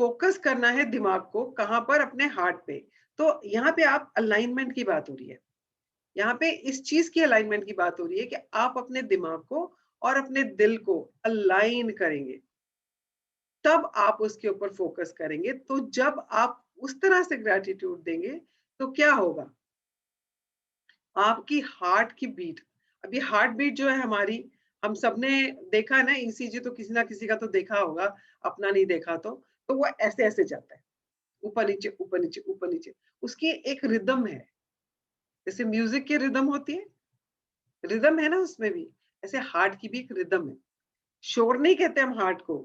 फोकस करना है दिमाग को कहाँ पर, अपने हार्ट पे। तो यहाँ पे आप अलाइनमेंट की बात हो रही है, यहाँ पे इस चीज की अलाइनमेंट की बात हो रही है कि आप अपने दिमाग को और अपने दिल को अलाइन करेंगे, तब आप उसके ऊपर फोकस करेंगे। तो जब आप उस तरह से ग्रेटिट्यूड देंगे तो क्या होगा, आपकी हार्ट की बीट, अभी हार्ट बीट जो है हमारी, हम सबने देखा है ना, ईसीजी तो किसी ना किसी का तो देखा होगा, अपना नहीं देखा तो वो ऐसे ऐसे जाता है, ऊपर नीचे ऊपर नीचे ऊपर नीचे। उसकी एक रिदम है, जैसे म्यूजिक की रिदम होती है, रिदम है ना उसमें भी, ऐसे हार्ट की भी एक रिदम है। शोर नहीं कहते हम हार्ट को,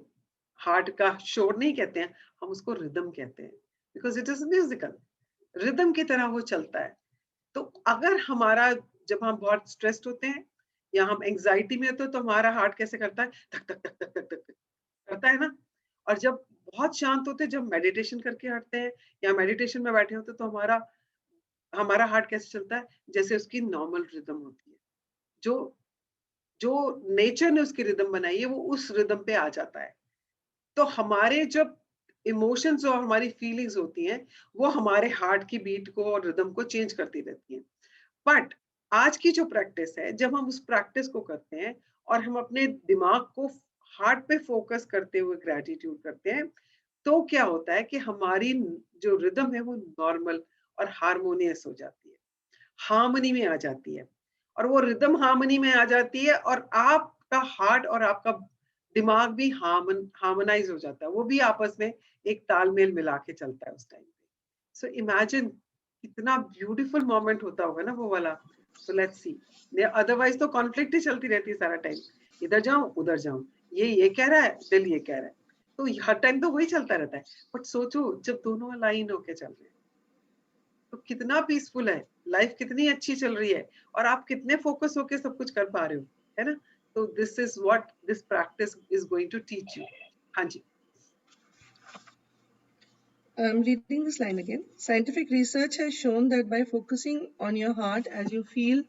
हार्ट का शोर नहीं कहते हैं, हम उसको रिदम कहते हैं, because it is musical, rhythm की तरह वो चलता है। तो अगर हमारा, जब हम बहुत स्ट्रेस्ड होते हैं या हम एंजाइटी में होते हैं तो हमारा हार्ट कैसे करता है, धक धक धक धक धक धक करता है ना। और जब बहुत शांत होते हैं, जब मेडिटेशन करके हटते हैं या मेडिटेशन में बैठे होते हैं, तो हमारा हमारा हार्ट कैसे चलता है, जैसे उसकी नॉर्मल रिदम होती है, जो जो नेचर ने उसकी रिदम बनाई है वो उस रिदम पे आ जाता है। तो हमारे जब इमोशंस और हमारी फीलिंग्स होती हैं, वो हमारे हार्ट की बीट को और रिदम को चेंज करती रहती हैं। बट आज की जो प्रैक्टिस है, जब हम उस प्रैक्टिस को करते हैं और हम अपने दिमाग को हार्ट पे फोकस करते हुए ग्रेटिट्यूड करते हैं, तो क्या होता है कि हमारी जो रिदम है वो नॉर्मल और हार्मोनियस हो जाती है, हार्मनी में आ जाती है। और वो रिदम हार्मनी में आ जाती है और आपका हार्ट और आपका दिमाग भी हार्मोनाइज हो जाता है, वो भी आपस में एक तालमेल मिला के चलता है उस टाइम पे। सो इमेजिन कितना ब्यूटीफुल मोमेंट होता होगा ना वो वाला। तो लेट्स सी, अदरवाइज तो कॉन्फ्लिक्ट ही चलती रहती है सारा टाइम, इधर जाऊं उधर जाऊं, ये कह रहा है, दिल ये कह रहा है, तो हर टाइम तो वही चलता रहता है। बट सोचो जब दोनों अलाइन होके चल रहे हैं तो कितना पीसफुल है, लाइफ कितनी अच्छी चल रही है, और आप कितने फोकस होके सब कुछ कर पा रहे हो, है ना। तो this is what this practice is going to teach you. हाँ जी। I'm reading this line again. Scientific research has shown that by focusing on your heart as you feel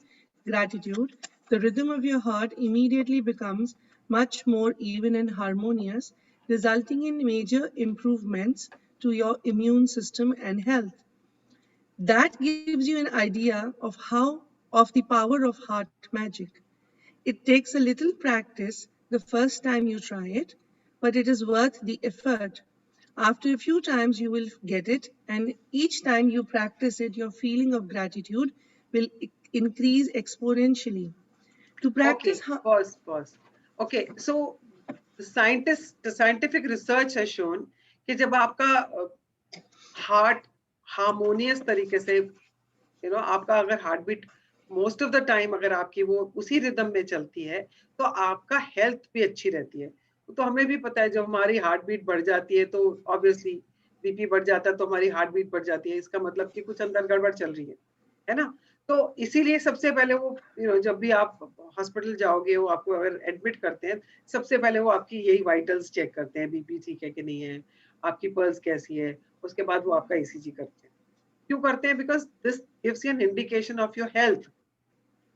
gratitude, the rhythm of your heart immediately becomes much more even and harmonious, resulting in major improvements to your immune system and health. That gives you an idea of the power of heart magic. It takes a little practice the first time you try it, but it is worth the effort. After a few times, you will get it, and each time you practice it, your feeling of gratitude will increase exponentially. To Okay, practice, pause. Okay, so the scientific research has shown कि जब आपका heart harmonious तरीके से, आपका अगर heart beat most of the time अगर आपकी वो उसी रिदम में चलती है, तो आपका हेल्थ भी अच्छी रहती है। तो हमें भी पता है जब हमारी हार्ट बीट बढ़ जाती है तो ऑब्वियसली बीपी बढ़ जाता है, तो हमारी हार्ट बीट बढ़ जाती है, इसका मतलब कि कुछ अंदर गड़बड़ चल रही है ना। तो इसीलिए सबसे पहले वो जब भी आप हॉस्पिटल जाओगे, वो आपको अगर एडमिट करते हैं, सबसे पहले वो आपकी यही वाइटल्स चेक करते हैं, बीपी ठीक है कि नहीं है, आपकी पल्स कैसी है, उसके बाद वो आपका ईसीजी करते हैं। क्यों करते हैं? Because this gives you an indication of your health,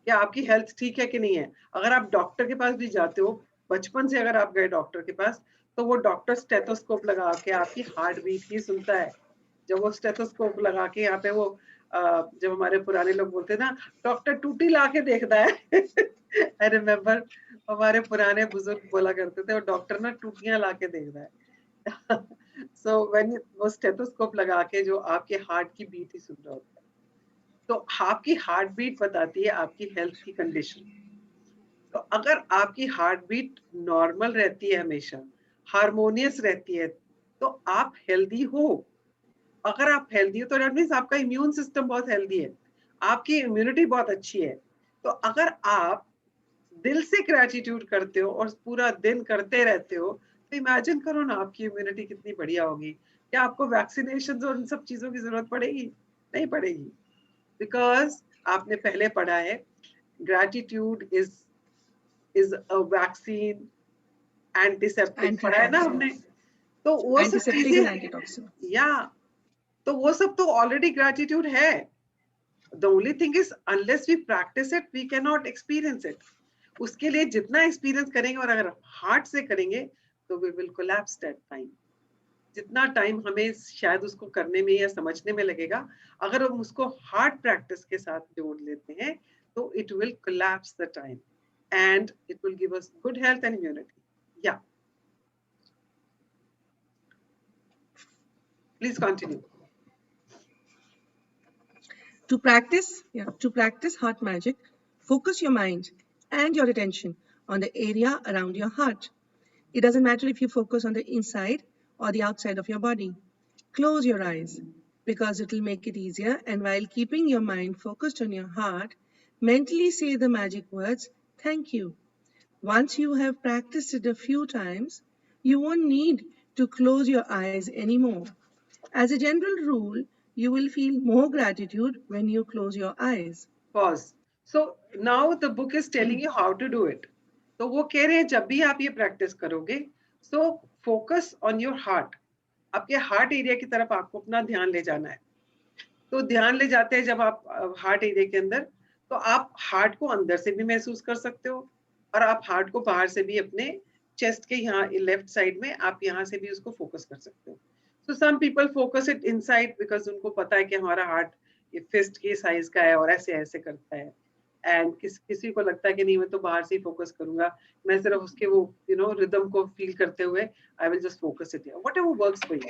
कि आपकी हेल्थ ठीक है कि नहीं है। अगर आप डॉक्टर के पास भी जाते हो, बचपन से अगर आप गए डॉक्टर के पास, तो वो डॉक्टर स्टेथोस्कोप लगा के आपकी हार्ट बीट ही सुनता है। जब वो स्टेथोस्कोप लगा के यहाँ पे वो जब हमारे पुराने लोग बोलते ना, डॉक्टर टूटी ला के देखता है। आई रिमेम्बर हमारे पुराने बुजुर्ग बोला करते थे, वो डॉक्टर ना टूटियां ला के देखता है। सो व्हेन वो स्टेथोस्कोप लगा के जो आपके हार्ट की बीट ही सुन रहा होता है, तो आपकी हार्ट बीट बताती है आपकी हेल्थ की कंडीशन। तो अगर आपकी हार्ट बीट नॉर्मल रहती है, हमेशा हार्मोनियस रहती है, तो आप हेल्दी हो। अगर आप हेल्दी हो तो दैट मीन्स आपका इम्यून सिस्टम बहुत हेल्दी है, आपकी इम्यूनिटी बहुत अच्छी है। तो अगर आप दिल से ग्रेटिट्यूड करते हो और पूरा दिन करते रहते हो, तो इमेजिन करो ना आपकी इम्यूनिटी कितनी बढ़िया होगी, क्या आपको वैक्सीनेशन और उन सब चीजों की जरूरत पड़ेगी? नहीं पड़ेगी, बिकॉज आपने पहले पढ़ा है gratitude is a vaccine, antiseptic पढ़ा है ना हमने। तो वो सब Antiseptic and चीजें, antitoxin. या तो वो सब तो ऑलरेडी ग्रैटिट्यूड है। The only thing is unless we practice it we can not experience it. उसके लिए जितना एक्सपीरियंस करेंगे और अगर हार्ट से करेंगे तो we will collapse that time. जितना टाइम हमें शायद उसको करने में या समझने में लगेगा, अगर हम उसको हार्ड प्रैक्टिस के साथ जोड़ लेते हैं तो it will collapse the time and it will give us good health and immunity. Yeah please continue. To practice heart magic, focus your mind and your attention on the area around your heart. It doesn't matter if you focus on the inside or the outside of your body. Close your eyes because it will make it easier, and while keeping your mind focused on your heart, mentally say the magic words, thank you. Once you have practiced it a few times, you won't need to close your eyes anymore. As a general rule, you will feel more gratitude when you close your eyes. Pause. So now the book is telling you how to do it. तो वो कह रहे हैं जब भी आप ये practice करोगे, so focus on your heart. आपके हार्ट एरिया की तरफ आपको अपना ध्यान ले जाना है। तो ध्यान ले जाते हैं जब आप हार्ट एरिया के अंदर, तो आप हार्ट को अंदर से भी महसूस कर सकते हो और आप हार्ट को बाहर से भी अपने चेस्ट के यहाँ लेफ्ट साइड में आप यहाँ से भी उसको फोकस कर सकते हो। So some people focus it inside because उनको पता है कि हमारा हार्ट ये फिस्ट के साइज का है और ऐसे ऐसे करता है, एंड किसी को लगता है कि नहीं मैं तो बाहर से ही फोकस करूंगा, मैं सिर्फ उसके वो रिदम को फील करते हुए I will just focus it, whatever works for you.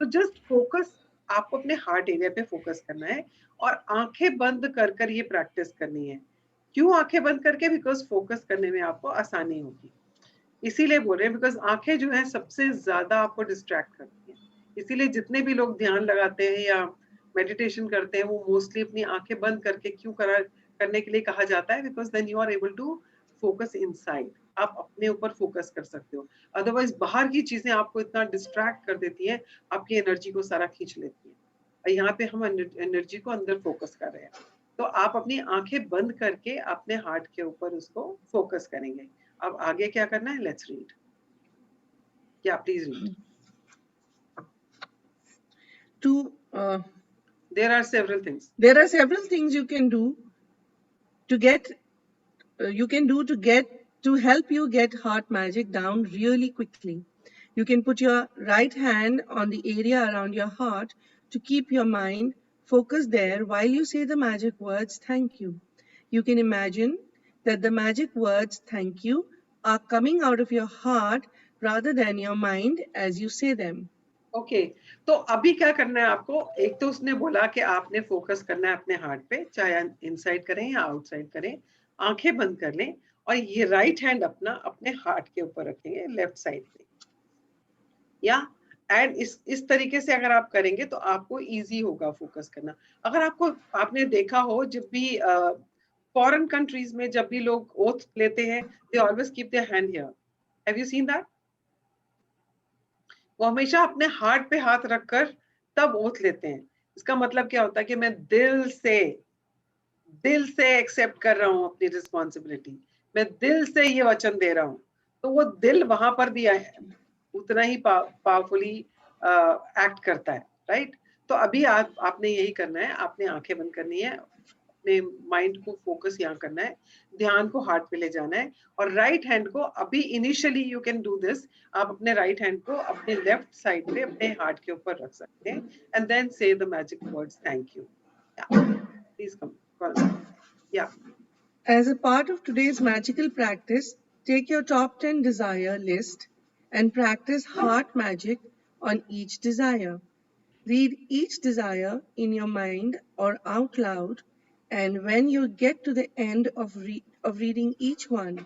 So just focus, आपको अपने हार्ट एरिया पे फोकस करना है और आंखें बंद कर ये प्रैक्टिस करनी है। क्यों आंखें बंद करके? बिकॉज फोकस करने में आपको आसानी होगी, इसीलिए बोल रहे हैं, बिकॉज आंखें जो है सबसे ज्यादा आपको डिस्ट्रैक्ट करती हैं। इसीलिए जितने भी लोग ध्यान लगाते हैं या मेडिटेशन करते हैं वो मोस्टली अपनी आंखें बंद करके क्यों करने के लिए कहा जाता है? Because then you are able to focus inside, आप अपने ऊपर फोकस कर सकते हो। अदरवाइज बाहर की चीजें आपको इतना डिस्ट्रैक्ट कर देती है, आपकी एनर्जी को सारा खींच लेती है। और यहाँ पे हम एनर्जी को अंदर फोकस कर रहे हैं, तो आप अपनी आंखें बंद करके अपने हार्ट के ऊपर उसको फोकस करेंगे। अब आगे क्या करना है? Let's read. Yeah please read. There are several things. There are several things you can do to get to help you get heart magic down really quickly. You can put your right hand on the area around your heart to keep your mind focused there while you say the magic words thank you. You can imagine that the magic words thank you are coming out of your heart rather than your mind as you say them. Okay तो अभी क्या करना है आपको? एक तो उसने बोला कि आपने फोकस करना है अपने हार्ट पे, चाहे इनसाइड करें या आउटसाइड करें, आंखें बंद कर लें और ये राइट हैंड अपना अपने हार्ट के ऊपर रखेंगे लेफ्ट साइड पे। या एंड इस तरीके से अगर आप करेंगे तो आपको इजी होगा फोकस करना। अगर आपने देखा हो जब भी फॉरेन कंट्रीज में जब भी लोग ओथ लेते हैं, they always keep their hand here. Have you seen that? वो हमेशा अपने हार्ट पे हाथ रखकर तब ओथ लेते हैं। इसका मतलब क्या होता है कि मैं दिल से एक्सेप्ट कर रहा हूं अपनी रिस्पॉन्सिबिलिटी, मैं दिल से ये वचन दे रहा हूं। तो वो दिल वहां पर भी उतना ही पावरफुली एक्ट करता है, राइट? तो अभी आपने यही करना है, आपने आंखें बंद करनी है, अपने माइंड को फोकस यहाँ करना है, ध्यान को हार्ट पे ले जाना है और राइट हैंड को अभी initially you can do this, आप अपने राइट हैंड को अपने लेफ्ट साइड पे अपने हार्ट के ऊपर रख सकते हैं एंड देन से the magic words thank you. Please come. या As a part of today's magical practice, take your top 10 desire list and practice heart magic on each desire. Read each desire in your mind or out loud, and when you get to the end of reading each one,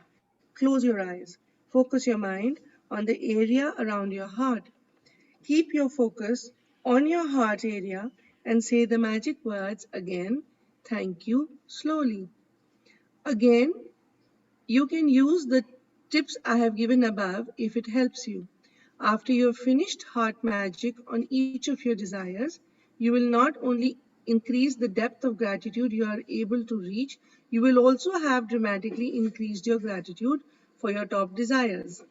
close your eyes. Focus your mind on the area around your heart. Keep your focus on your heart area and say the magic words again, thank you, slowly. Again, you can use the tips I have given above if it helps you. After you have finished heart magic on each of your desires, you will not only increase the depth of gratitude you are able to reach, you will also have dramatically increased your gratitude for your top desires.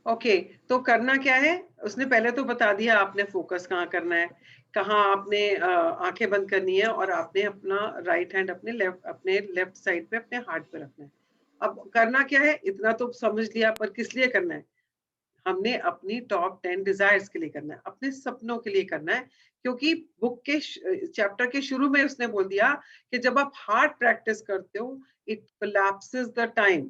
Okay तो करना क्या है, उसने पहले तो बता दिया आपने फोकस कहाँ करना है, कहाँ आपने आंखें बंद करनी है और आपने अपना राइट हैंड अपने लेफ्ट साइड पे अपने हार्ट पे रखना है। अब करना क्या है इतना तो समझ लिया, पर किस लिए करना है? हमने अपनी टॉप 10 डिजायर्स के लिए करना है, अपने सपनों के लिए करना है, क्योंकि बुक के चैप्टर के शुरू में उसने बोल दिया कि जब आप हार्ट प्रैक्टिस करते हो इट कोलैप्सेस द टाइम।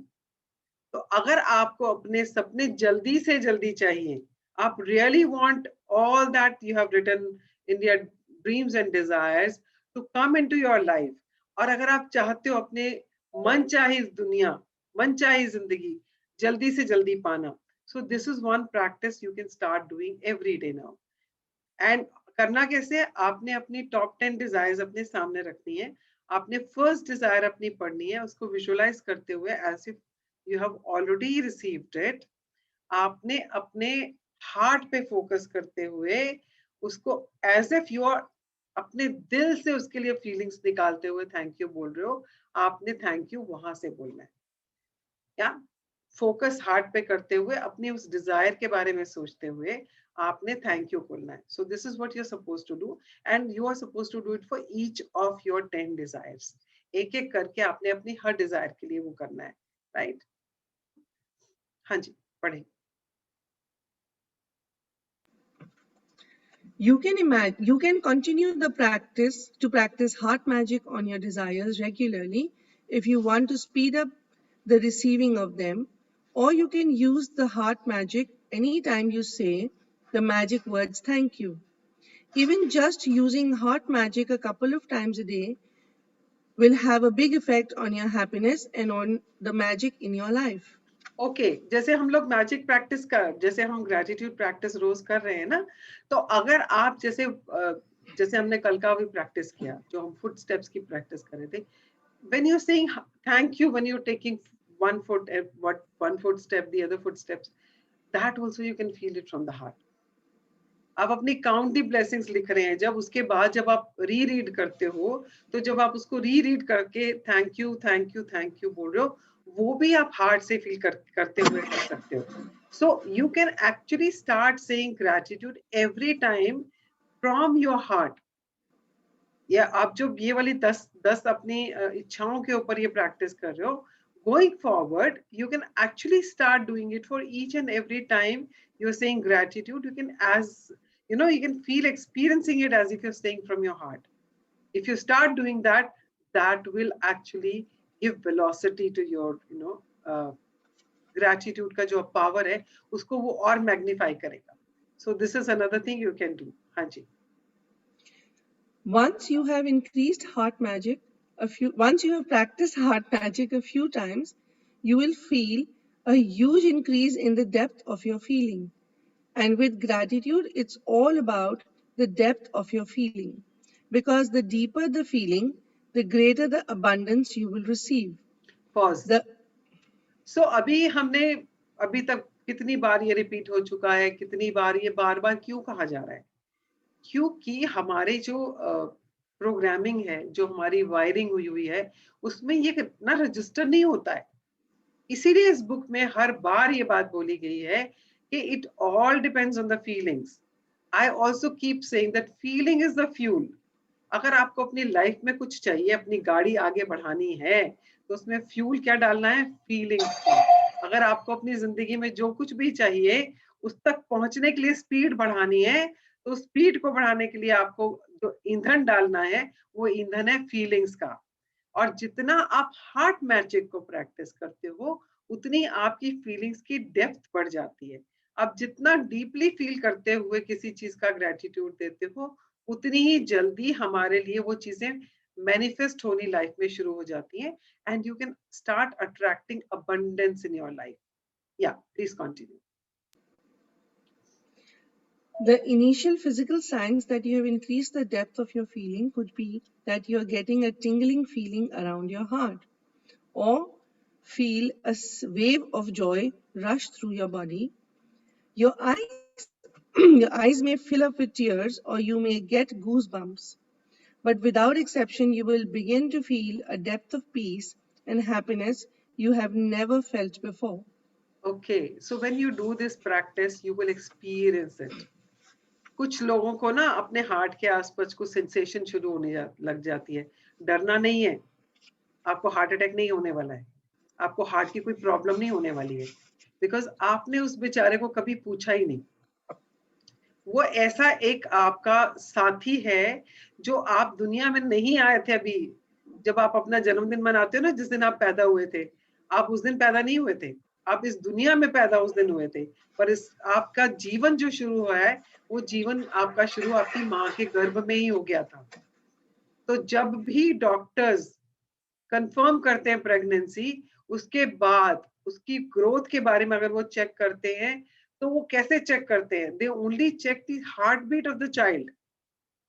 तो अगर आपको अपने सपने जल्दी से जल्दी चाहिए, आप really want all that you have written in your dreams and desires to come into your life, और अगर आप चाहते हो अपने मनचाही दुनिया, मनचाही जिंदगी जल्दी से जल्दी पाना, सो this is one practice you can start doing every day now. And करना कैसे है, आपने अपनी टॉप 10 डिजायर्स अपने सामने रखनी है, आपने फर्स्ट डिजायर अपनी पढ़नी है, उसको विजुअलाइज करते हुए as if you have already received it, आपने अपने हार्ट पे फोकस करते हुए उसको एज इफ यू आर अपने दिल से उसके लिए फीलिंग्स निकालते हुए थैंक यू बोल रहे हो, आपने थैंक यू वहां से बोलना है। या फोकस हार्ट पे करते हुए अपनी उस डिजायर के बारे में सोचते हुए आपने थैंक यू बोलना है। So this is what you are supposed to do and you are supposed to do it for each of your 10 desires. एक एक करके आपने अपनी हर डिजायर के लिए वो करना है, राइट? हाँ जी, पढ़ें। You can continue the practice to practice heart magic on your desires regularly if you want to speed up the receiving of them, or you can use the heart magic anytime you say the magic words thank you. Even just using heart magic a couple of times a day will have a big effect on your happiness and on the magic in your life. Okay जैसे हम लोग magic practice कर, जैसे हम gratitude practice रोज कर रहे हैं ना, तो अगर आप जैसे हमने कल का भी प्रैक्टिस किया, जो हम फुट स्टेप्स की प्रैक्टिस कर रहे थे, when you saying thank you, when you taking one foot step, the other footsteps, that also you can feel it from the heart. आप अपनी काउंट दी ब्लेसिंग्स लिख रहे हैं, जब उसके बाद जब आप रीड करते हो, तो जब आप उसको रीड करके thank you thank you thank you बोल रहे हो, वो भी आप हार्ट से फील करते हुए कर सकते हो। So you can actually start saying gratitude every time from your heart. या आप जब ये वाली 10 अपनी इच्छाओं के ऊपर ये प्रैक्टिस कर रहे हो, going forward you can actually start doing it for each and every time you're saying gratitude. You can, as you know, you can feel experiencing it as if you're saying from your heart. If you start doing that, that will actually give velocity to your gratitude का जो power है उसको वो और magnify करेगा. So this is another thing you can do. हाँ जी. Once you have practiced heart magic a few times, you will feel a huge increase in the depth of your feeling. And with gratitude, it's all about the depth of your feeling. Because the deeper the feeling, the greater the abundance you will receive. Pause. So अभी तक कितनी बार ये repeat हो चुका है, कितनी बार ये बार बार क्यों कहा जा रहा है? क्योंकि हमारे जो प्रोग्रामिंग है, जो हमारी वायरिंग हुई है, उसमें ये ना रजिस्टर नहीं होता है। इसीलिए इस बुक में हर बार ये बात बोली गई है कि it all depends on the feelings. I also keep saying that feeling is the fuel. अगर आपको अपनी लाइफ में कुछ चाहिए, अपनी गाड़ी आगे बढ़ानी है, तो उसमें फ्यूल क्या डालना है? फीलिंग्स। अगर आपको अपनी जिंदगी में जो कुछ भी चाहिए उस तक पहुंचने के लिए स्पीड बढ़ानी है, तो स्पीड को बढ़ाने के लिए आपको जो ईंधन डालना है वो ईंधन है फीलिंग्स का। और जितना आप हार्ट मैजिक को प्रैक्टिस करते हो, उतनी आपकी फीलिंग्स की डेप्थ बढ़ जाती है। आप जितना डीपली फील करते हुए किसी चीज का ग्रेटिट्यूड देते हो, उतनी ही जल्दी हमारे लिए वो चीजें मैनिफेस्ट होनी लाइफ में शुरू हो जाती हैं, and you can start attracting abundance in your life. Yeah please continue. The initial physical signs that you have increased the depth of your feeling could be that you are getting a tingling feeling around your heart, or feel a wave of joy rush through your body. Your eyes your eyes may fill up with tears or you may get goosebumps. But without exception, you will begin to feel a depth of peace and happiness you have never felt before. Okay, so when you do this practice, you will experience it. कुछ लोगों को ना अपने heart के आसपास कुछ sensation शुरू होने लग जाती है. डरना नहीं है, आपको हार्ट अटैक नहीं होने वाला है, आपको हार्ट की कोई प्रॉब्लम नहीं होने वाली है, बिकॉज आपने उस बेचारे को कभी पूछा ही नहीं. वो ऐसा एक आपका साथी है जो आप दुनिया में नहीं आए थे. अभी जब आप अपना जन्मदिन मनाते हो ना, जिस दिन आप पैदा हुए थे, आप उस दिन पैदा नहीं हुए थे, आप इस दुनिया में पैदा उस दिन हुए थे, पर इस आपका जीवन जो शुरू हुआ है, वो जीवन आपका शुरू आपकी माँ के गर्भ में ही हो गया था. तो जब भी डॉक्टर्स कंफर्म करते हैं प्रेगनेंसी, उसके बाद उसकी ग्रोथ के बारे में अगर वो चेक करते हैं, तो वो कैसे चेक करते हैं? They only check the heart beat of the child,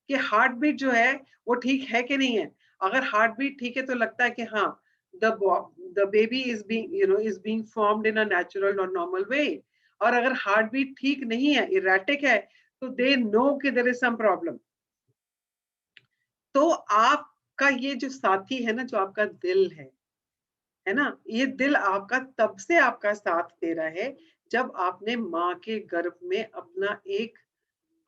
कि हार्ट बीट जो है वो ठीक है कि नहीं है. अगर हार्ट बीट ठीक है तो लगता है कि हाँ, the baby is being formed in a natural or normal way. और अगर हार्ट बीट ठीक नहीं है, इरेटिक है, तो दे नो कि देयर इज सम प्रॉब्लम. तो आपका ये जो साथी है ना, जो आपका दिल है ना, ये दिल आपका तब से आपका साथ दे रहा है जब आपने माँ के गर्भ में अपना एक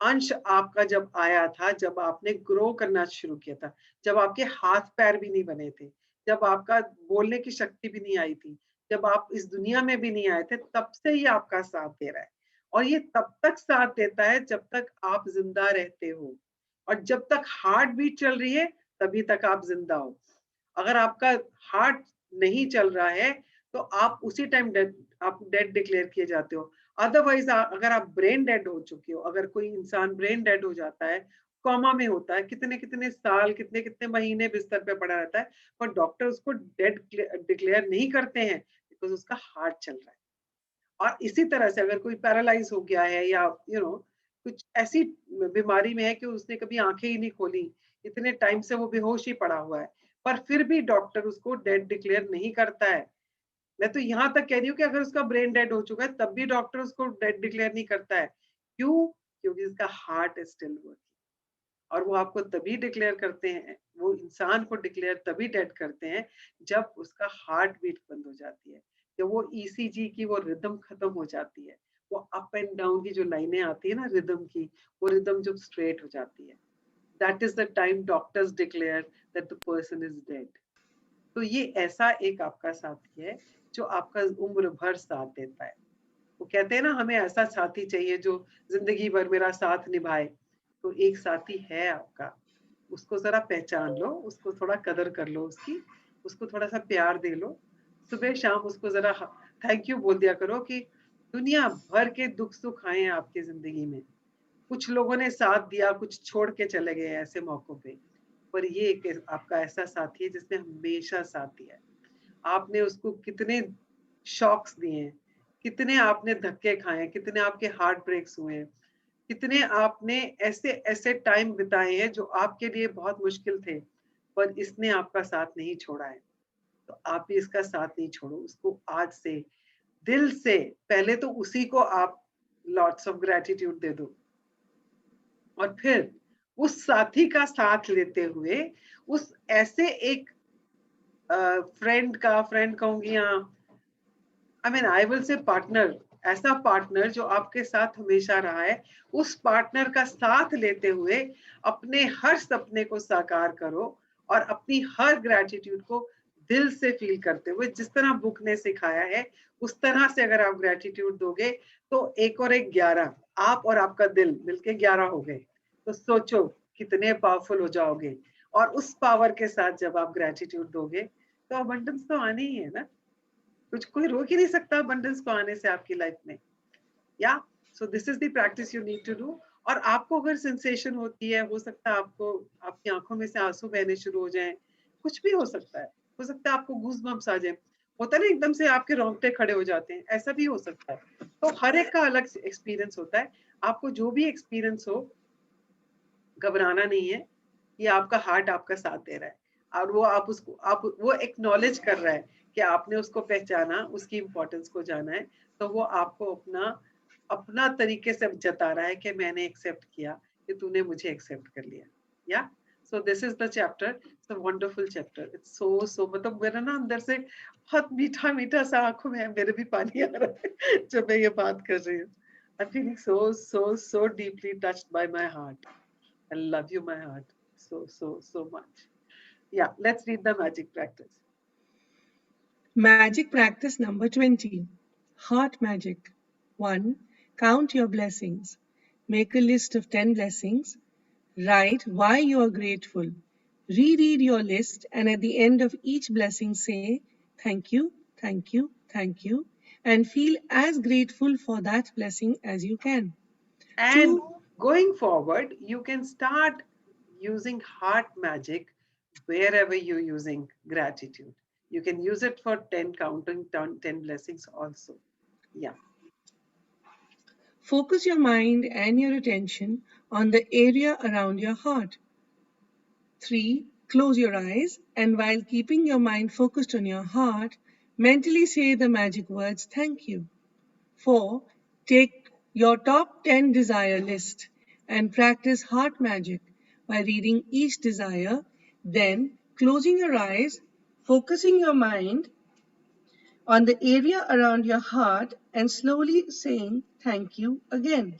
अंश आपका जब आया था, जब आपने ग्रो करना शुरू किया था, जब आपके हाथ पैर भी नहीं बने थे, जब आपका बोलने की शक्ति भी नहीं आई थी, जब आप इस दुनिया में भी नहीं आए थे, तब से ही आपका साथ दे रहा है. और ये तब तक साथ देता है जब तक आप जिंदा रहते हो, और जब तक हार्ट बीट चल रही है तभी तक आप जिंदा हो. अगर आपका हार्ट नहीं चल रहा है तो आप उसी टाइम डेड डिक्लेयर किए जाते हो. अदरवाइज अगर आप ब्रेन डेड हो चुके हो, अगर कोई इंसान ब्रेन डेड हो जाता है, कोमा में होता है, कितने कितने साल, कितने कितने महीने बिस्तर पे पड़ा रहता है, पर डॉक्टर उसको डेड डिक्लेयर नहीं करते हैं, बिकॉज उसका हार्ट चल रहा है. और इसी तरह से अगर कोई पैरालाइज हो गया है या कुछ ऐसी बीमारी में है कि उसने कभी आंखें ही नहीं खोली, इतने टाइम से वो बेहोश ही पड़ा हुआ है, पर फिर भी डॉक्टर उसको डेड डिक्लेयर नहीं करता है. मैं तो यहाँ तक कह रही हूँ कि अगर उसका ब्रेन डेड हो चुका है तब भी डॉक्टर उसको डेड डिक्लेयर नहीं करता है. क्यों? क्योंकि उसका हार्ट इज स्टिल वर्किंग. और वो आपको तभी डिक्लेयर करते हैं, वो इंसान को डिक्लेयर तभी डेड करते हैं जब उसका हार्ट बीट बंद हो जाती है, जब वो ईसीजी की वो रिदम खत्म हो जाती है, वो अप एंड डाउन की जो लाइनें आती है ना रिदम की, वो रिदम जब स्ट्रेट हो जाती है, that is the time doctors declare that the person is dead. तो ये ऐसा एक आपका साथी है जो आपका उम्र भर साथ देता है. वो कहते हैं ना, हमें ऐसा साथी चाहिए जो जिंदगी भर मेरा साथ निभाए. तो एक साथी है आपका, उसको जरा पहचान लो, उसको थोड़ा कदर कर लो, उसको थोड़ा सा प्यार दे लो, सुबह शाम उसको जरा थैंक यू बोल दिया करो कि दुनिया भर के दुख सुख आए हैं आपकी जिंदगी में. कुछ लोगों ने साथ दिया, कुछ छोड़ के चले गए ऐसे मौकों पे, पर ये एक आपका ऐसा साथी है जिसने हमेशा साथ दिया है. आपने उसको कितने शॉक्स दिए हैं, कितने आपने धक्के खाए हैं, कितने आपके हार्ट ब्रेक्स हुए हैं, कितने आपने ऐसे ऐसे टाइम बिताए हैं जो आपके लिए बहुत मुश्किल थे, पर इसने आपका साथ नहीं छोड़ा है. तो आप भी इसका साथ नहीं छोड़ो. उसको आज से दिल से पहले तो उसी को आप लॉट्स ऑफ ग्रेटिट्यूड दे दो, और फिर उस साथी का साथ लेते हुए उस ऐसे एक फ्रेंड कहूंगी, आई विल से पार्टनर, ऐसा पार्टनर जो आपके साथ हमेशा रहा है, उस पार्टनर का साथ लेते हुए अपने हर सपने को साकार करो और अपनी हर ग्रेटिट्यूड को दिल से फील करते हुए, जिस तरह बुक ने सिखाया है उस तरह से अगर आप ग्रेटिट्यूड दोगे तो 1 और 1 11, आप और आपका दिल मिलके 11 हो गए. तो सोचो कितने पावरफुल हो जाओगे. और उस पावर के साथ जब आप ग्रेटिट्यूड दोगे तो अबंडेंस तो आनी ही है ना. कुछ कोई रोक ही नहीं सकता अबंडेंस को आने से आपकी लाइफ में. या so this is the practice you need to do. और आपको अगर सेंसेशन होती है, हो सकता है आपको आपकी आंखों में से आंसू बहने शुरू हो जाएं, कुछ भी हो सकता है आपको गूज़बम्प्स आ जाए, होता है ना एकदम से आपके रोंगटे खड़े हो जाते हैं, ऐसा भी हो सकता है. तो हर एक का अलग एक्सपीरियंस होता है. आपको जो भी एक्सपीरियंस हो, घबराना नहीं है. ये आपका हार्ट आपका साथ दे रहा है, और वो आप वो एक्नॉलेज कर रहा है कि आपने उसको पहचाना, उसकी इम्पोर्टेंस को जाना है, तो वो आपको अपना अपना तरीके से जता रहा है कि मैंने एक्सेप्ट किया, कि तूने मुझे एक्सेप्ट कर लिया. या so this is the chapter. It's a wonderful chapter. It's so मतलब मेरा ना अंदर से बहुत मीठा मीठा सा आंखों में मेरे भी पानी आ रहा है जब मैं ये बात कर रही हूँ. I'm feeling so deeply touched by my heart. I love you, my heart, so much. Yeah, let's read the magic practice. Magic practice number 20. Heart magic. 1. Count your blessings. Make a list of 10 blessings. Write why you are grateful. Reread your list and at the end of each blessing say, thank you, thank you, thank you, and feel as grateful for that blessing as you can. And 2. going forward, you can start using heart magic wherever you're using gratitude. You can use it for 10 counting 10 blessings also. Yeah. Focus your mind and your attention on the area around your heart. 3. Close your eyes and while keeping your mind focused on your heart, mentally say the magic words thank you. 4. Take your top 10 desire list and practice heart magic by reading each desire, then closing your eyes, focusing your mind on the area around your heart and slowly saying thank you again.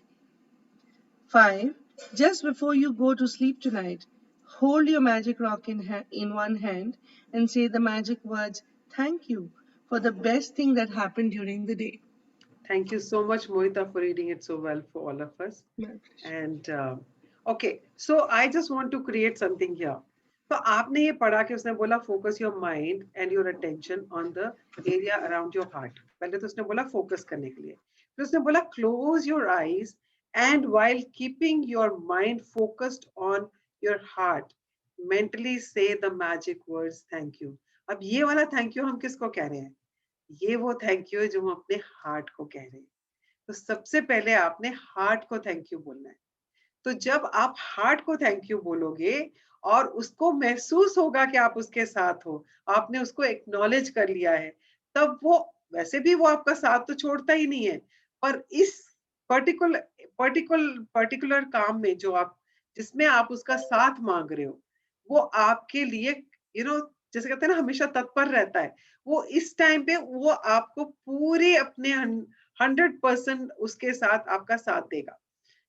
5. Just before you go to sleep tonight, hold your magic rock in one hand and say the magic words thank you for the best thing that happened during the day. Thank you so much, Mohita, for reading it so well for all of us. My pleasure. And okay, so I just want to create something here. तो आपने ये पढ़ा कि उसने बोला focus your mind and your attention on the area around your heart. पहले तो उसने बोला focus करने के लिए. फिर उसने बोला close your eyes and while keeping your mind focused on your heart, mentally say the magic words thank you. अब ये वाला thank you हम किसको कह रहे हैं? ये वो thank you है जो हम अपने heart को कह रहे हैं. तो सबसे पहले आपने हार्ट को थैंक यू बोलना है. तो जब आप हार्ट को थैंक यू बोलोगे और उसको महसूस होगा कि आप उसके साथ हो, आपने उसको एक्नॉलेज कर लिया है, तब वो वैसे भी वो आपका साथ तो छोड़ता ही नहीं है, पर इस पर्टिकुलर काम में जो आप जिसमें आप उसका साथ मांग रहे हो, वो आपके लिए जैसे कहते हैं ना हमेशा तत्पर रहता है. वो इस टाइम पे वो आपको पूरे अपने 100% उसके साथ आपका साथ देगा,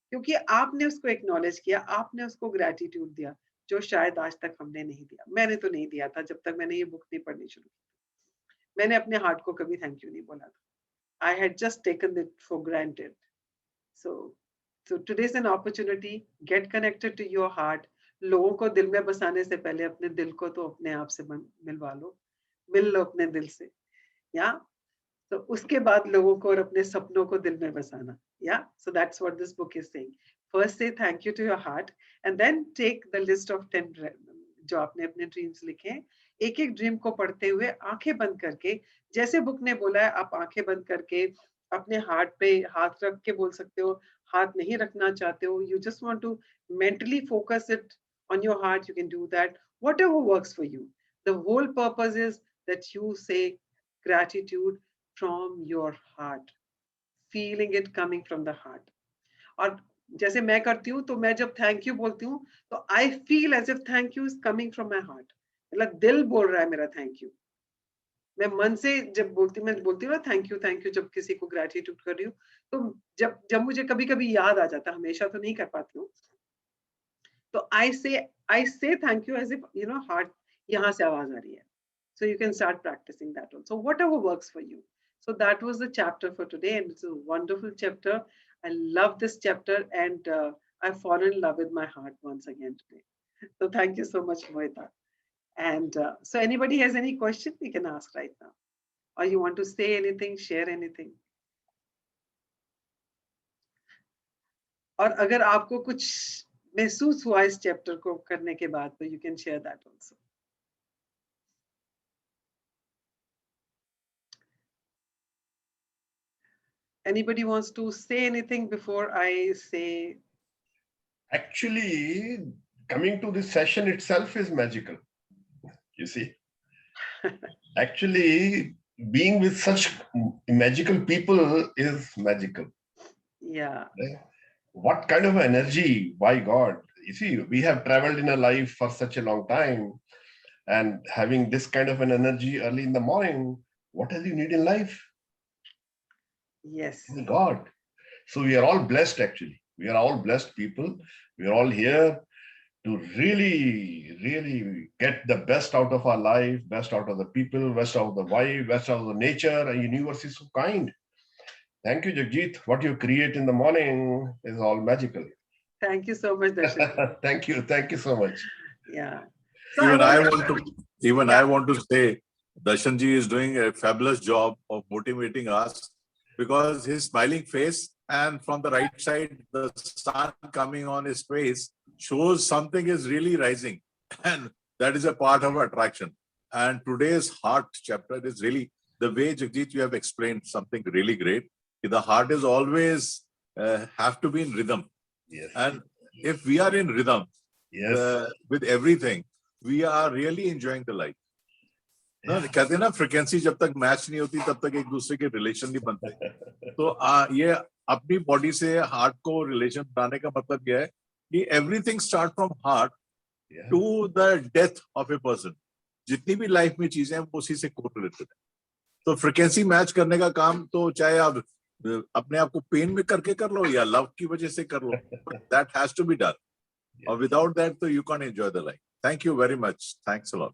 क्योंकि आपने उसको एक्नॉलेज किया, आपने उसको ग्रेटिट्यूड दिया, जो शायद आज तक हमने नहीं दिया. मैंने तो नहीं दिया था जब तक मैंने ये बुक नहीं पढ़नी शुरू की. मैंने अपने हार्ट को कभी थैंक यू नहीं बोला था. I had just taken it for granted. So today is an opportunity. Get connected to your heart. लोगों को दिल में बसाने से पहले अपने दिल को तो अपने आप से मिलवा लो, मिल लो अपने दिल से. या तो उसके बाद लोगों को और अपने सपनों को दिल में बसाना. Yeah, so that's what this book is saying. First say thank you to your heart and then take the list of 10 जो आपने अपने ड्रीम्स लिखे हैं, एक एक ड्रीम को पढ़ते हुए आंखें बंद करके, जैसे बुक ने बोला है आप आंखें बंद करके अपने हार्ट पे हाथ रख के बोल सकते हो. हाथ नहीं रखना चाहते हो, you just want to mentally focus it on your heart, you can do that. Whatever works for you. The whole purpose is that you say gratitude from your heart, feeling it coming from the heart. और जैसे मैं करती हूँ तो मैं जब thank you बोलती हूँ तो I feel as if thank you is coming from my heart. मतलब दिल बोल रहा है मेरा थैंक यू. मैं मन से जब मैं बोलती हूँ ना थैंक यू जब किसी को ग्रेटिट्यूड कर रही हूँ, तो जब मुझे कभी कभी याद आ जाता है, हमेशा तो नहीं कर पाती हूँ, तो I say thank you as if heart यहाँ से आवाज आ रही है. So you can start practicing that also. Whatever works for you. So that was the chapter for today, and it's a wonderful chapter. I love this chapter, and I've fallen in love with my heart once again today. So thank you so much, Mohita. And so anybody has any question, you can ask right now. Or you want to say anything, share anything. और अगर आपको कुछ महसूस हुआ इस chapter को करने के बाद, तो you can share that also. Anybody wants to say anything before I say? Actually, coming to this session itself is magical. You see, actually being with such magical people is magical. Yeah. What kind of energy, by God. You see, we have traveled in a life for such a long time, and having this kind of an energy early in the morning, what else you need in life? Yes. My God. So we are all blessed, actually. We are all blessed people. We are all here to really, really get the best out of our life, best out of the people, best out of the wife, best out of the nature. And universe is so kind. Thank you, Jagjit. What you create in the morning is all magical. Thank you so much, Darshan. Thank you. Thank you so much. Yeah. So Even I I want want to, even I want to say, Darshanji is doing a fabulous job of motivating us, because his smiling face and from the right side, the sun coming on his face shows something is really rising, and that is a part of attraction. And today's heart chapter is really the way, Jagjit, you have explained something really great. The heart is always have to be in rhythm, Yes. and if we are in rhythm Yes. with everything, we are really enjoying the life. ना कहते हैं ना, frequency जब तक match नहीं होती तब तक एक दूसरे के रिलेशन नहीं बनते. तो ये अपनी बॉडी से हार्ट को रिलेशन बनाने का मतलब यह है कि everything start from heart to the death of a person. जितनी भी लाइफ में चीजें हैं वो उसी से कोरिलेटेड है. तो फ्रिक्वेंसी मैच करने का काम तो चाहे आप अपने आप को पेन में करके कर लो या लव की वजह से कर लो, that has to be done. और विदाउट दैट तो you can enjoy the life. Thank you very much. Thanks a lot.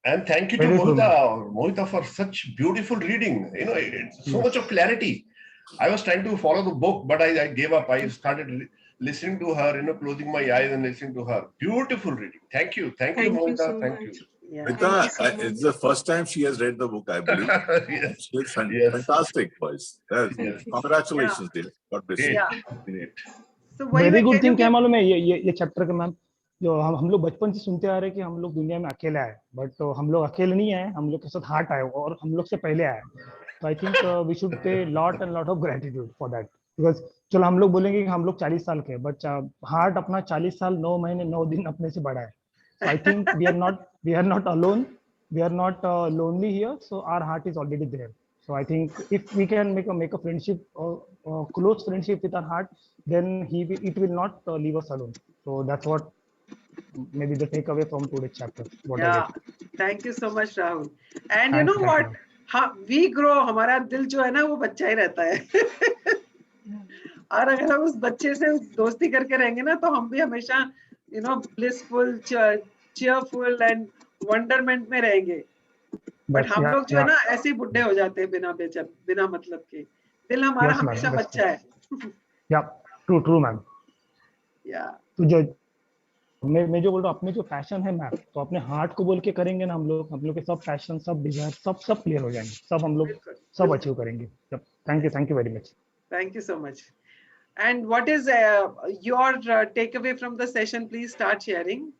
And thank you to Mohita for such beautiful reading. You know, so much of clarity. I was trying to follow the book, but I gave up. I started listening to her, closing my eyes and listening to her. Beautiful reading. Thank you, Mohita. So thank much. you. Yeah. It's the first time she has read the book, I believe. Yes. She's Yes. fantastic voice. Yes. Congratulations, dear. God bless you. Yeah. Great. So वही very मैं good कह रही thing हूँ क्या कि मालूम है, ये चैप्टर का मैम, जो हम लोग बचपन से सुनते आ रहे हैं कि हम लोग दुनिया में अकेले आए, बट तो हम लोग अकेले नहीं आए, हम लोग के साथ हार्ट आए और हम लोग से पहले आए. तो I think we should pay lot and lot of gratitude for that. Because चलो हम लोग बोलेंगे कि हम लोग 40 साल के, बट हार्ट अपना 40 साल 9 महीने 9 दिन अपने से बड़ा है. So I think we are not alone, we are not lonely here, so our heart is already there. So I think if we can make a friendship or close friendship with our heart, then it will not leave us alone. So that's what maybe the takeaway from today's chapter. What I get. Thank you so much, Rahul. And you Thank know you, what? We grow. हमारा दिल जो है ना वो बच्चा ही रहता है. और अगर हम उस बच्चे से दोस्ती करके रहेंगे ना, तो हम भी हमेशा blissful, cheerful and wonderment में रहेंगे. बट हम लोग जो है ना ऐसे ही बुढ़े हो जाते हैं बिना मतलब के. दिल हमारा हमेशा बच्चा है. Yeah, true ma'am. Yeah. तो जो मैं जो बोल रहा हूँ, अपने जो पैशन है मैम, तो अपने हार्ट को बोल के करेंगे ना, हम लोग के सब पैशन, सब डिजायर, सब क्लियर हो जाएंगे, सब हम लोग सब अचीव करेंगे. Thank you very much. Thank you so much. And what is your takeaway from the session? Please start sharing.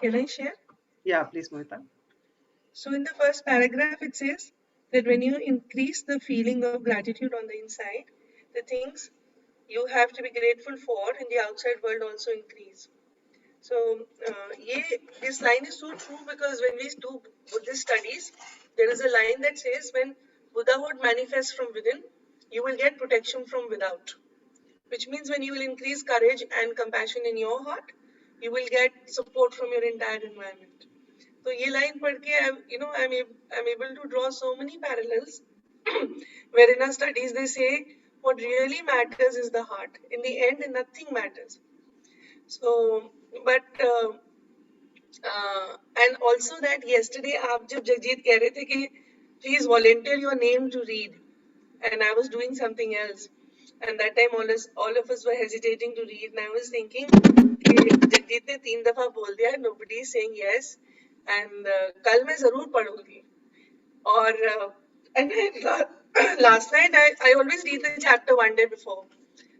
Can I share? Yeah, please, Mohita. So in the first paragraph, it says that when you increase the feeling of gratitude on the inside, the things you have to be grateful for in the outside world also increase. So this line is so true, because when we do Buddhist studies, there is a line that says when Buddhahood manifests from within, you will get protection from without. Which means when you will increase courage and compassion in your heart, you will get support from your entire environment. So ये line पढ़ के I'm able to draw so many parallels where in our studies they say what really matters is the heart. In the end, nothing matters. So, but and also that yesterday आप जब जगजीत कह रहे थे कि please volunteer your name to read, and I was doing something else, and that time all of us were hesitating to read, and I was thinking Jagjit ने 3 दफा बोल दिया, nobody is saying yes, and कल मैं जरूर पढ़ूंगी. और and last night I always read the chapter one day before.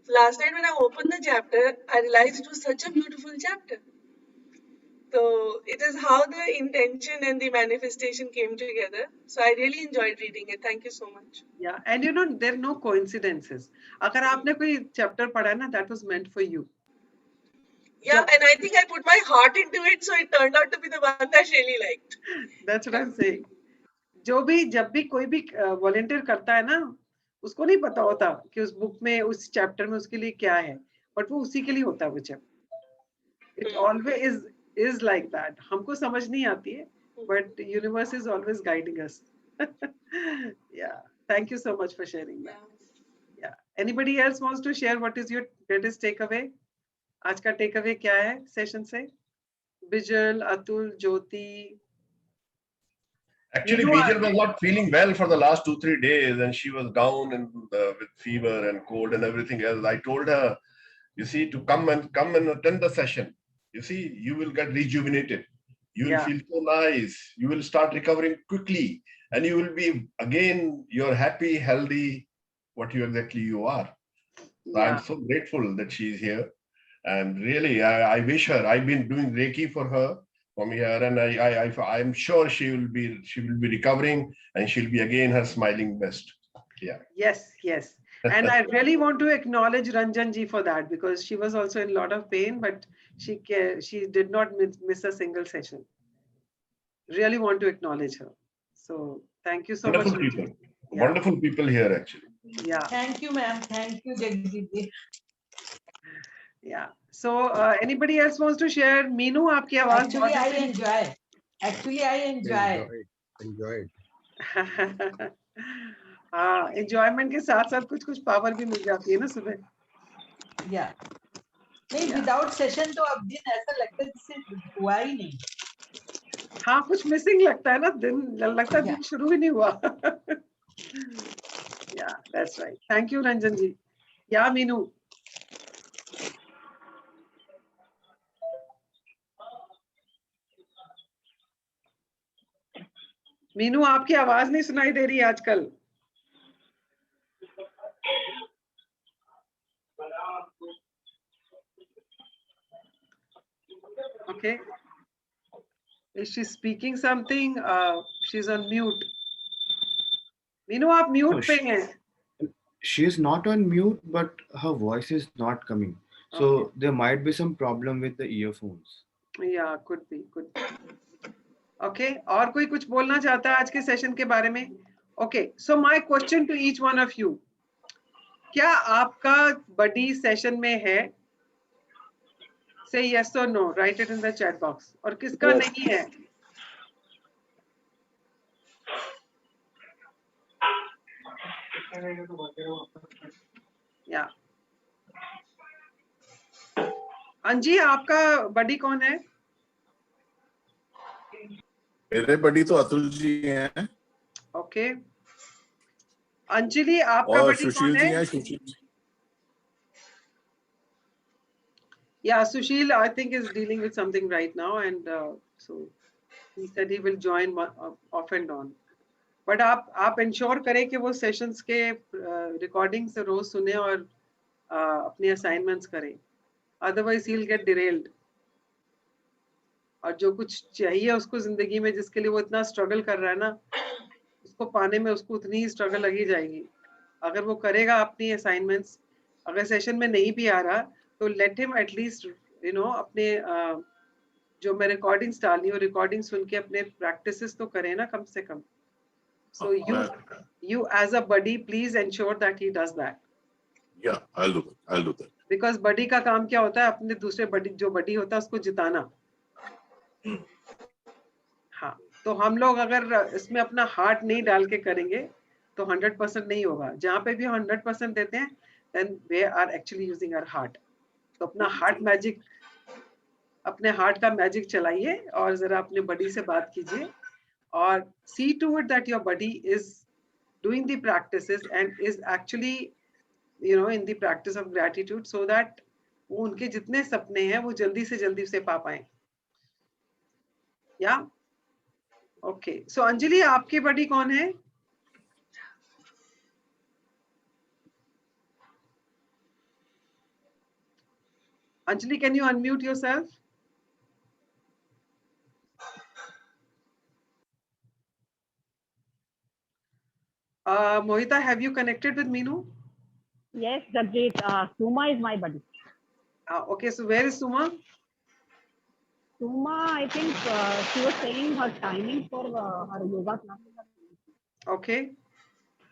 So last night when I opened the chapter, I realized it was such a beautiful chapter. So it is how the intention and the manifestation came together. So I really enjoyed reading it. Thank you so much. Yeah, and there are no coincidences. अगर आपने कोई chapter पढ़ा ना, that was meant for you. Yeah, and I think I put my heart into it, so it turned out to be the one that I really liked. That's what I'm saying. जब भी कोई भी volunteer करता है ना, उसको नहीं पता होता कि उस बुक में, उस चैप्टर में उसके लिए क्या है, बट वो उसी के लिए होता है वो chapter. It always is like that. हमको समझ नहीं आती है, but universe is always guiding us. Yeah, thank you so much for sharing that. Yeah, anybody else wants to share what is your greatest takeaway? आज का takeaway क्या है session से? Bijal, Atul, Jyoti. Actually, Bijal was not feeling well for the last 2-3 days, and she was down and with fever and cold and everything else. I told her, you see, to come and attend the session. You see, you will get rejuvenated. You will feel so nice. You will start recovering quickly, and you will be again. You're happy, healthy, what you exactly you are. So I'm so grateful that she's here, and really, I wish her. I've been doing Reiki for her from here, and I'm sure she will be recovering, and she'll be again her smiling best. Yeah. Yes. And I really want to acknowledge Ranjan ji for that, because she was also in a lot of pain, but she did not miss a single session. Really want to acknowledge her. So thank you so much. People. Wonderful people here, actually. Yeah. Thank you, ma'am. Thank you, Jagdeep ji. Yeah. So anybody else wants to share? Meenu, आपकी आवाज Actually, I enjoy. हाँ, enjoyment के साथ साथ कुछ power भी मिल जाती है ना सुबह. Yeah. नहीं, without session तो अब दिन ऐसा लगता है जैसे हुआ ही नहीं. हाँ, कुछ मिसिंग लगता है ना, लगता है दिन शुरू ही नहीं हुआ. Yeah, that's right. Thank you, Ranjan ji. Yeah, Meenu. Meenu, आपकी आवाज नहीं सुनाई दे रही आजकल. Okay. Is she speaking something? She's on mute. Meenu, आप mute पे हैं. She is not on mute, but her voice is not coming. So there might be some problem with the earphones. Yeah, could be. Okay. और कोई कुछ बोलना चाहता है आज के सेशन के बारे में? Okay. So my question to each one of you. क्या आपका बडी सेशन में है? Say yes or no. Write it in the chat box. और किसका नहीं है? Yeah. अंजी, आपका बडी कौन है? मेरे बडी तो अतुल जी हैं. Okay. अंजलि, आपका बडी कौन है? Sushil ji. Yeah, Sushil, I think is dealing with something right now, and so he said he will join off and on. But आप ensure करें कि वो sessions के recording से रोज सुने और अपने assignments करें. Otherwise he'll get derailed. और जो कुछ चाहिए उसको जिंदगी में, जिसके लिए वो इतना struggle कर रहा है ना, उसको पाने में उसको उतनी ही struggle लगी जाएगी. अगर वो करेगा अपनी assignments, अगर session में नहीं भी आ रहा, तो let him at least, अपने जो मैं recordings डाली हूँ, recording सुन के अपने practices तो करें ना कम से कम. So you as a buddy, please ensure that he does that. Yeah, I'll do that. Because buddy का काम क्या होता है? अपने दूसरे buddy, जो buddy होता है उसको जिताना. हाँ, तो हम लोग अगर इसमें अपना heart नहीं डाल के करेंगे तो 100% नहीं होगा. जहाँ पे भी 100% देते हैं, then we are actually using our heart. तो अपना heart magic, अपने heart का magic चलाइए और जरा अपने buddy से बात कीजिए. Or see to it that your buddy is doing the practices and is actually, in the practice of gratitude, so that वो उनके जितने सपने हैं वो जल्दी से जल्दी उसे पा पाएं. Yeah? Okay. So अंजलि, आपके buddy कौन है? Anjali, can you unmute yourself? Mohita, have you connected with Meenu? Yes, Jagdeep. Suma is my buddy. Okay, so where is Suma? Suma, I think she was telling her timing for her yoga classes. Okay.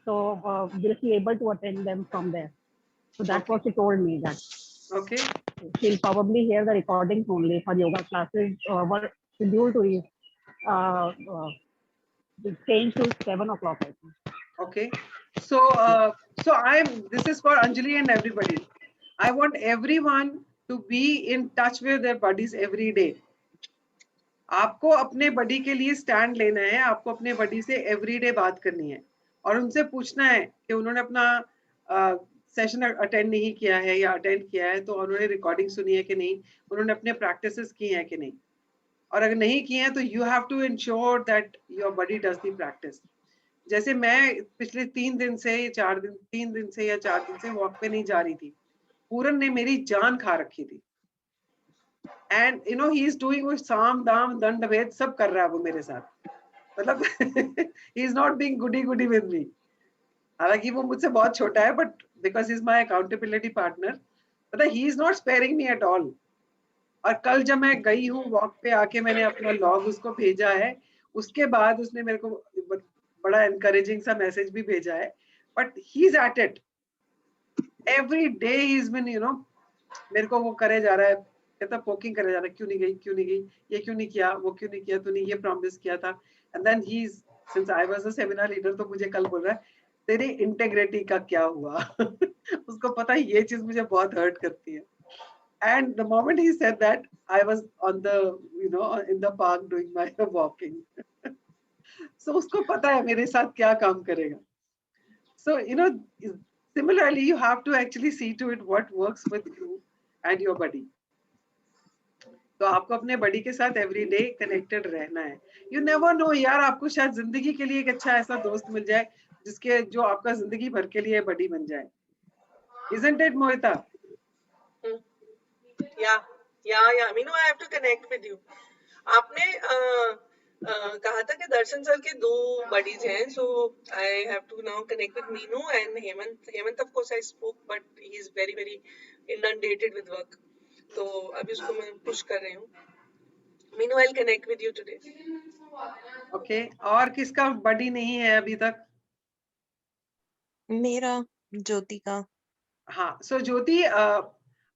So will she able to attend them from there? So that's Okay. what she told me, that Okay. she'll probably hear the recordings only. Her yoga classes were scheduled to uh, uh, change to 7 o'clock, I think. Okay. So, this is for Anjali and everybody. I want everyone to be in touch with their buddies every day. आपको अपने बडी के लिए stand लेना है, आपको अपने बडी से everyday बात करनी है और उनसे पूछना है कि उन्होंने अपना सेशन अटेंड नहीं किया है या अटेंड किया है तो उन्होंने रिकॉर्डिंग सुनी है कि नहीं, उन्होंने अपने प्रैक्टिसेस की हैं कि नहीं, और अगर नहीं किए हैं तो you have to ensure that your body does the practice. जैसे मैं पिछले 3 दिन से 4 दिन 3 दिन से या 4 दिन से वॉक पे नहीं जा रही थी, पूरन ने मेरी जान खा रखी थी, and you know he is doing वो साम दाम दंड भेद सब कर रहा है वो मेरे साथ, मतलब he is not being goody goody with me. हालांकि वो मुझसे बहुत छोटा है, but because he is my accountability partner, मतलब he is not sparing me at all. और कल जब मैं गई हूँ वॉक पे आके मैंने अपना लॉग उसको भेजा है, उसके बाद उसने मेरे को बड़ा एनकरेजिंग सा मैसेज भी भेजा है, but he is at it every day, he is been you know मेरे को वो करे जा रहा है, कहता पोकिंग करे जा रहा है, क्यों नहीं गई, ये क्यों नहीं किया, वो क्यों नहीं किया, तूने ये प्रॉमिस किया था। And then he is, since I was a seminar leader, तो मुझे कल बोल रहा है तेरी इंटेग्रिटी का क्या हुआ उसको पता है ये चीज मुझे बहुत हर्ट करती है। And the moment he said that, I was on the, you know, in the park doing my walking. So उसको पता है मेरे साथ क्या काम करेगा। So you know, similarly, you have to actually see to it what works with you and your body. तो आपको अपने बॉडी के साथ एवरी डे कनेक्टेड रहना है। यू नेवर नो यार, आपको शायद जिंदगी के लिए एक अच्छा ऐसा दोस्त मिल जाए जिसके जो आपका जिंदगी भर के लिए बॉडी बन जाए। Isn't it, Mohita? Yeah. Meenu, I have to connect with you. आपने कहा था कि दर्शन सर के 2 buddies हैं, so I have to now connect with Meenu and Hemant. Hemant, of course, I spoke, but he is very, very inundated with work. तो अभी उसको मैं push कर रही हूँ. Meenu, I'll connect with you today. Okay. और किसका बडी नहीं है अभी तक? मेरा, ज्योति का। हाँ, सो ज्योति,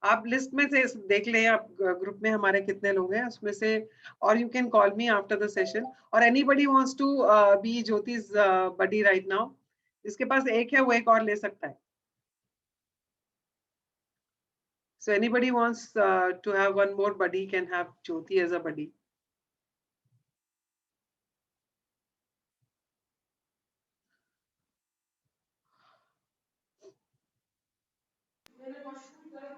आप लिस्ट में से देख लें आप ग्रुप में हमारे कितने लोग हैं उसमें से, और you can call me after the session, और anybody wants to be Jyoti's buddy right now, जिसके पास एक है वो एक और ले सकता है। So anybody wants to have one more buddy can have Jyoti as a buddy.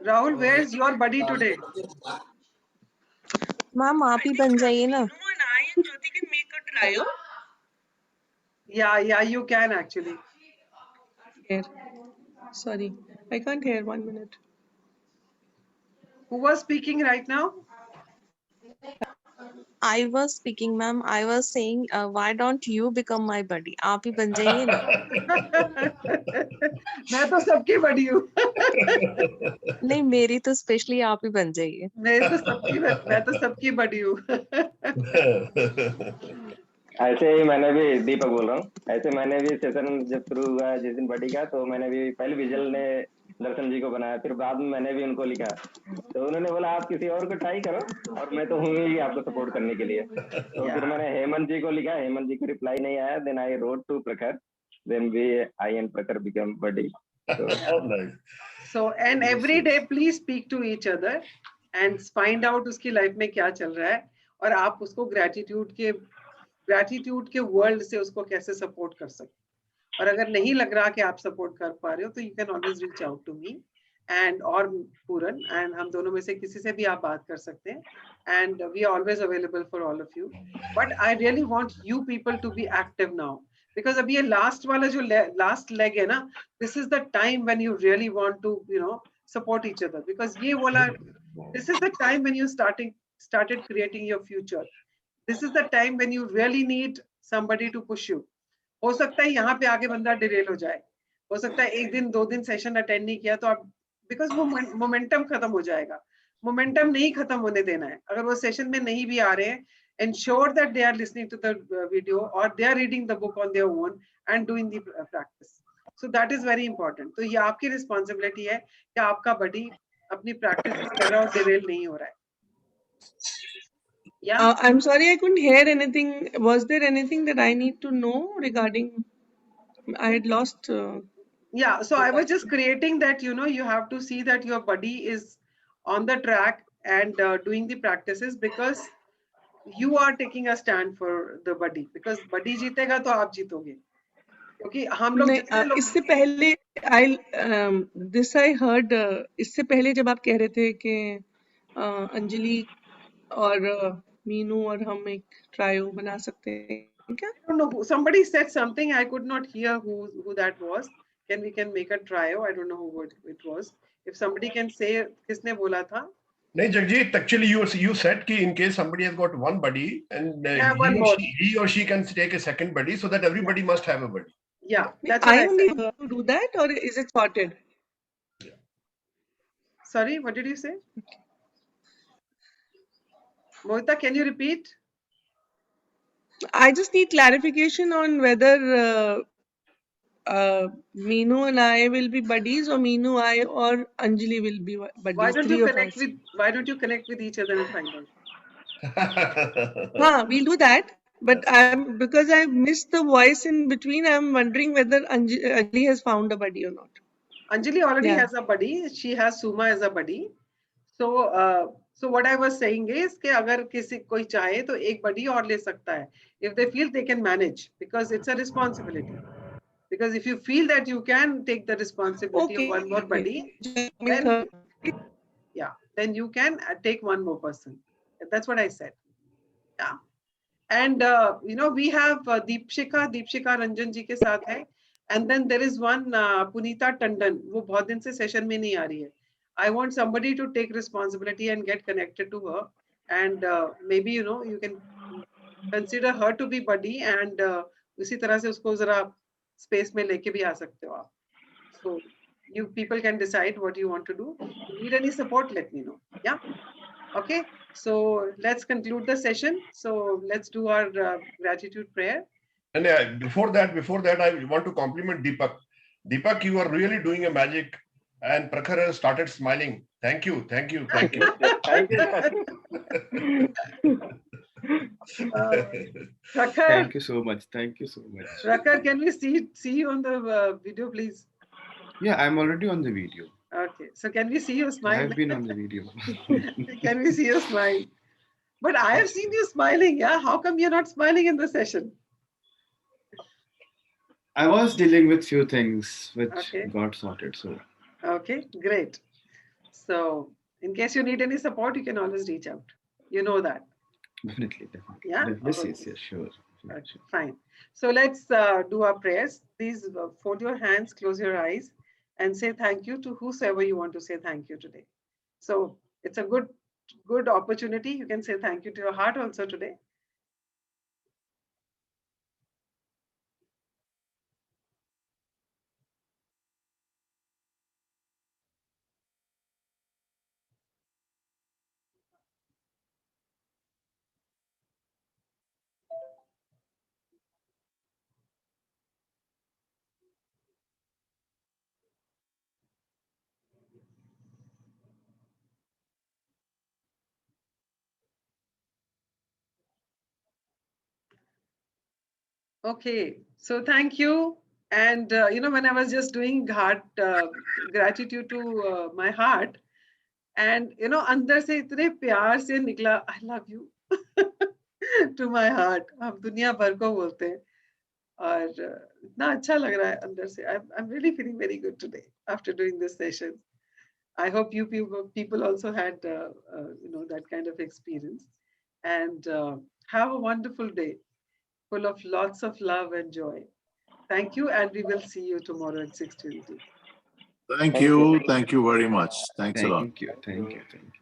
Rahul, where is your buddy today? Ma'am आप ही बन जाइए ना। Meenu and I and Jyoti can make a trio. Yeah, you can actually. Here. Sorry, I can't hear. 1 minute. Who was speaking right now? I was speaking, ma'am. I was saying, why don't you become my buddy? आप ही बन जाइए ना। मैं तो सबकी बड़ी हूँ। नहीं, मेरी तो स्पेशली आप ही बन जाइए। मैं तो सबकी बड़ी हूँ। ऐसे ही मैंने भी, दीपक बोल रहा हूँ, ऐसे मैंने भी सेशन जब शुरू हुआ जिस दिन बडी का, तो मैंने भी पहले विजल ने दर्शन जी को बनाया, फिर बाद में मैंने भी उनको लिखा, तो उन्होंने बोला आप किसी और को ट्राई करो, और मैं तो हूँ ही आपको सपोर्ट करने के लिए। तो फिर मैंने हेमंत जी को लिखा, हेमंत जी को रिप्लाई नहीं आया, then I wrote to Prakhar, then I and Prakhar become buddy. So and every day please speak to each other and find out उसकी लाइफ में क्या चल रहा है, और आप उसको ग्रेटिट्यूड के वर्ल्ड से उसको कैसे सपोर्ट कर सकते। और अगर नहीं लग रहा कि आप सपोर्ट कर पा रहे हो तो you can always reach out to me and और पूरन, एंड हम दोनों में से किसी से भी आप बात कर सकते हैं, and we are always available for all of you. But I really want you people to be active now, because अभी ये लास्ट वाला जो लास्ट लेग है ना, this is the time when you really want to you know support each other, because ये वाला this is the time when you started creating your future. This is the time when you really need somebody to push you. हो सकता है यहाँ पे आके बंदा Daryl हो जाए, हो सकता है 1 दिन 2 दिन सेशन अटेंड नहीं किया तो आप, बिकॉज वो मोमेंटम खत्म हो जाएगा। मोमेंटम नहीं खत्म होने देना है। अगर वो सेशन में नहीं भी आ रहे हैं, ensure that they are listening to the video or they are reading the book on their own and doing the practice. So that is very important. तो ये आपकी responsibility है कि आपका body अपनी practices कर रहा हो, derail नहीं हो रहा है. Yeah. I'm sorry, I couldn't hear anything. Was there anything that I need to know regarding? I had lost. Yeah, so I was just creating that, you know, you have to see that your body is on the track and doing the practices, because you are taking a stand for the body, because body जीतेगा तो आप जीतोगे. क्योंकि हम लोग जितने लोग इससे पहले this I heard इससे पहले जब आप कह रहे थे कि अंजलि और मीनू और हम एक ट्रायो बना सकते हैं क्या? I don't know, somebody said something, I could not hear who that was. We can make a trio? I don't know who it was. If somebody can say किसने बोला था? No, Jagjit, actually you said कि in case somebody has got one buddy and he or she can take a second buddy, so that everybody must have a buddy. Yeah, that's what I only said. to do that, or is it sorted? Yeah. Sorry, what did you say? Mohita, can you repeat? I just need clarification on whether Meenu and I will be buddies, or Meenu, I, or Anjali will be buddies. Why don't you connect with each other and find out? We'll do that. But because I missed the voice in between, I'm wondering whether Anjali has found a buddy or not. Anjali already has a buddy. She has Suma as a buddy. So, so what I was saying is कि अगर किसी कोई चाहे तो एक buddy और ले सकता है. If they feel they can manage, because it's a responsibility. Because if you feel that you can take the responsibility of one more buddy, then, then you can take one more person. That's what I said. Yeah. And you know, we have Deepshika Ranjan ji ke saath hai. And then there is one Punita Tandon. वो बहुत दिन से session में नहीं आ रही है. I want somebody to take responsibility and get connected to her. And maybe, you know, you can consider her to be buddy, and उसी तरह से उसको जरा space में लेके भी आ सकते हो आप. So you people can decide what you want to do. If you need any support, let me know. Yeah. Okay. So let's conclude the session. So let's do our gratitude prayer. And before that, I want to compliment Deepak. Deepak, you are really doing a magic, and Prakhar has started smiling. Thank you. Thank you. Prakhar, thank you so much. Prakhar, can we see you on the video, please? Yeah, I'm already on the video. Okay, so can we see you smile? I've been on the video. Can we see you smile? But I have seen you smiling. Yeah, how come you're not smiling in the session? I was dealing with few things which got sorted. So. Okay, great. So in case you need any support, you can always reach out. You know that. Definitely. Yeah. Yes, sure. Okay, fine. So let's do our prayers. Please fold your hands, close your eyes, and say thank you to whosoever you want to say thank you today. So it's a good opportunity. You can say thank you to your heart also today. Okay, so thank you. And you know, when I was just doing heart gratitude to my heart, and you know, अंदर से इतने प्यार से निकला, I love you to my heart. हम दुनिया भर को बोलते हैं, और इतना अच्छा लग रहा है अंदर से. I'm really feeling very good today after doing this session. I hope you people also had you know, that kind of experience, and have a wonderful day, full of lots of love and joy. Thank you, and we will see you tomorrow at 6:20. Thank you very much. Thanks a lot. Thank you.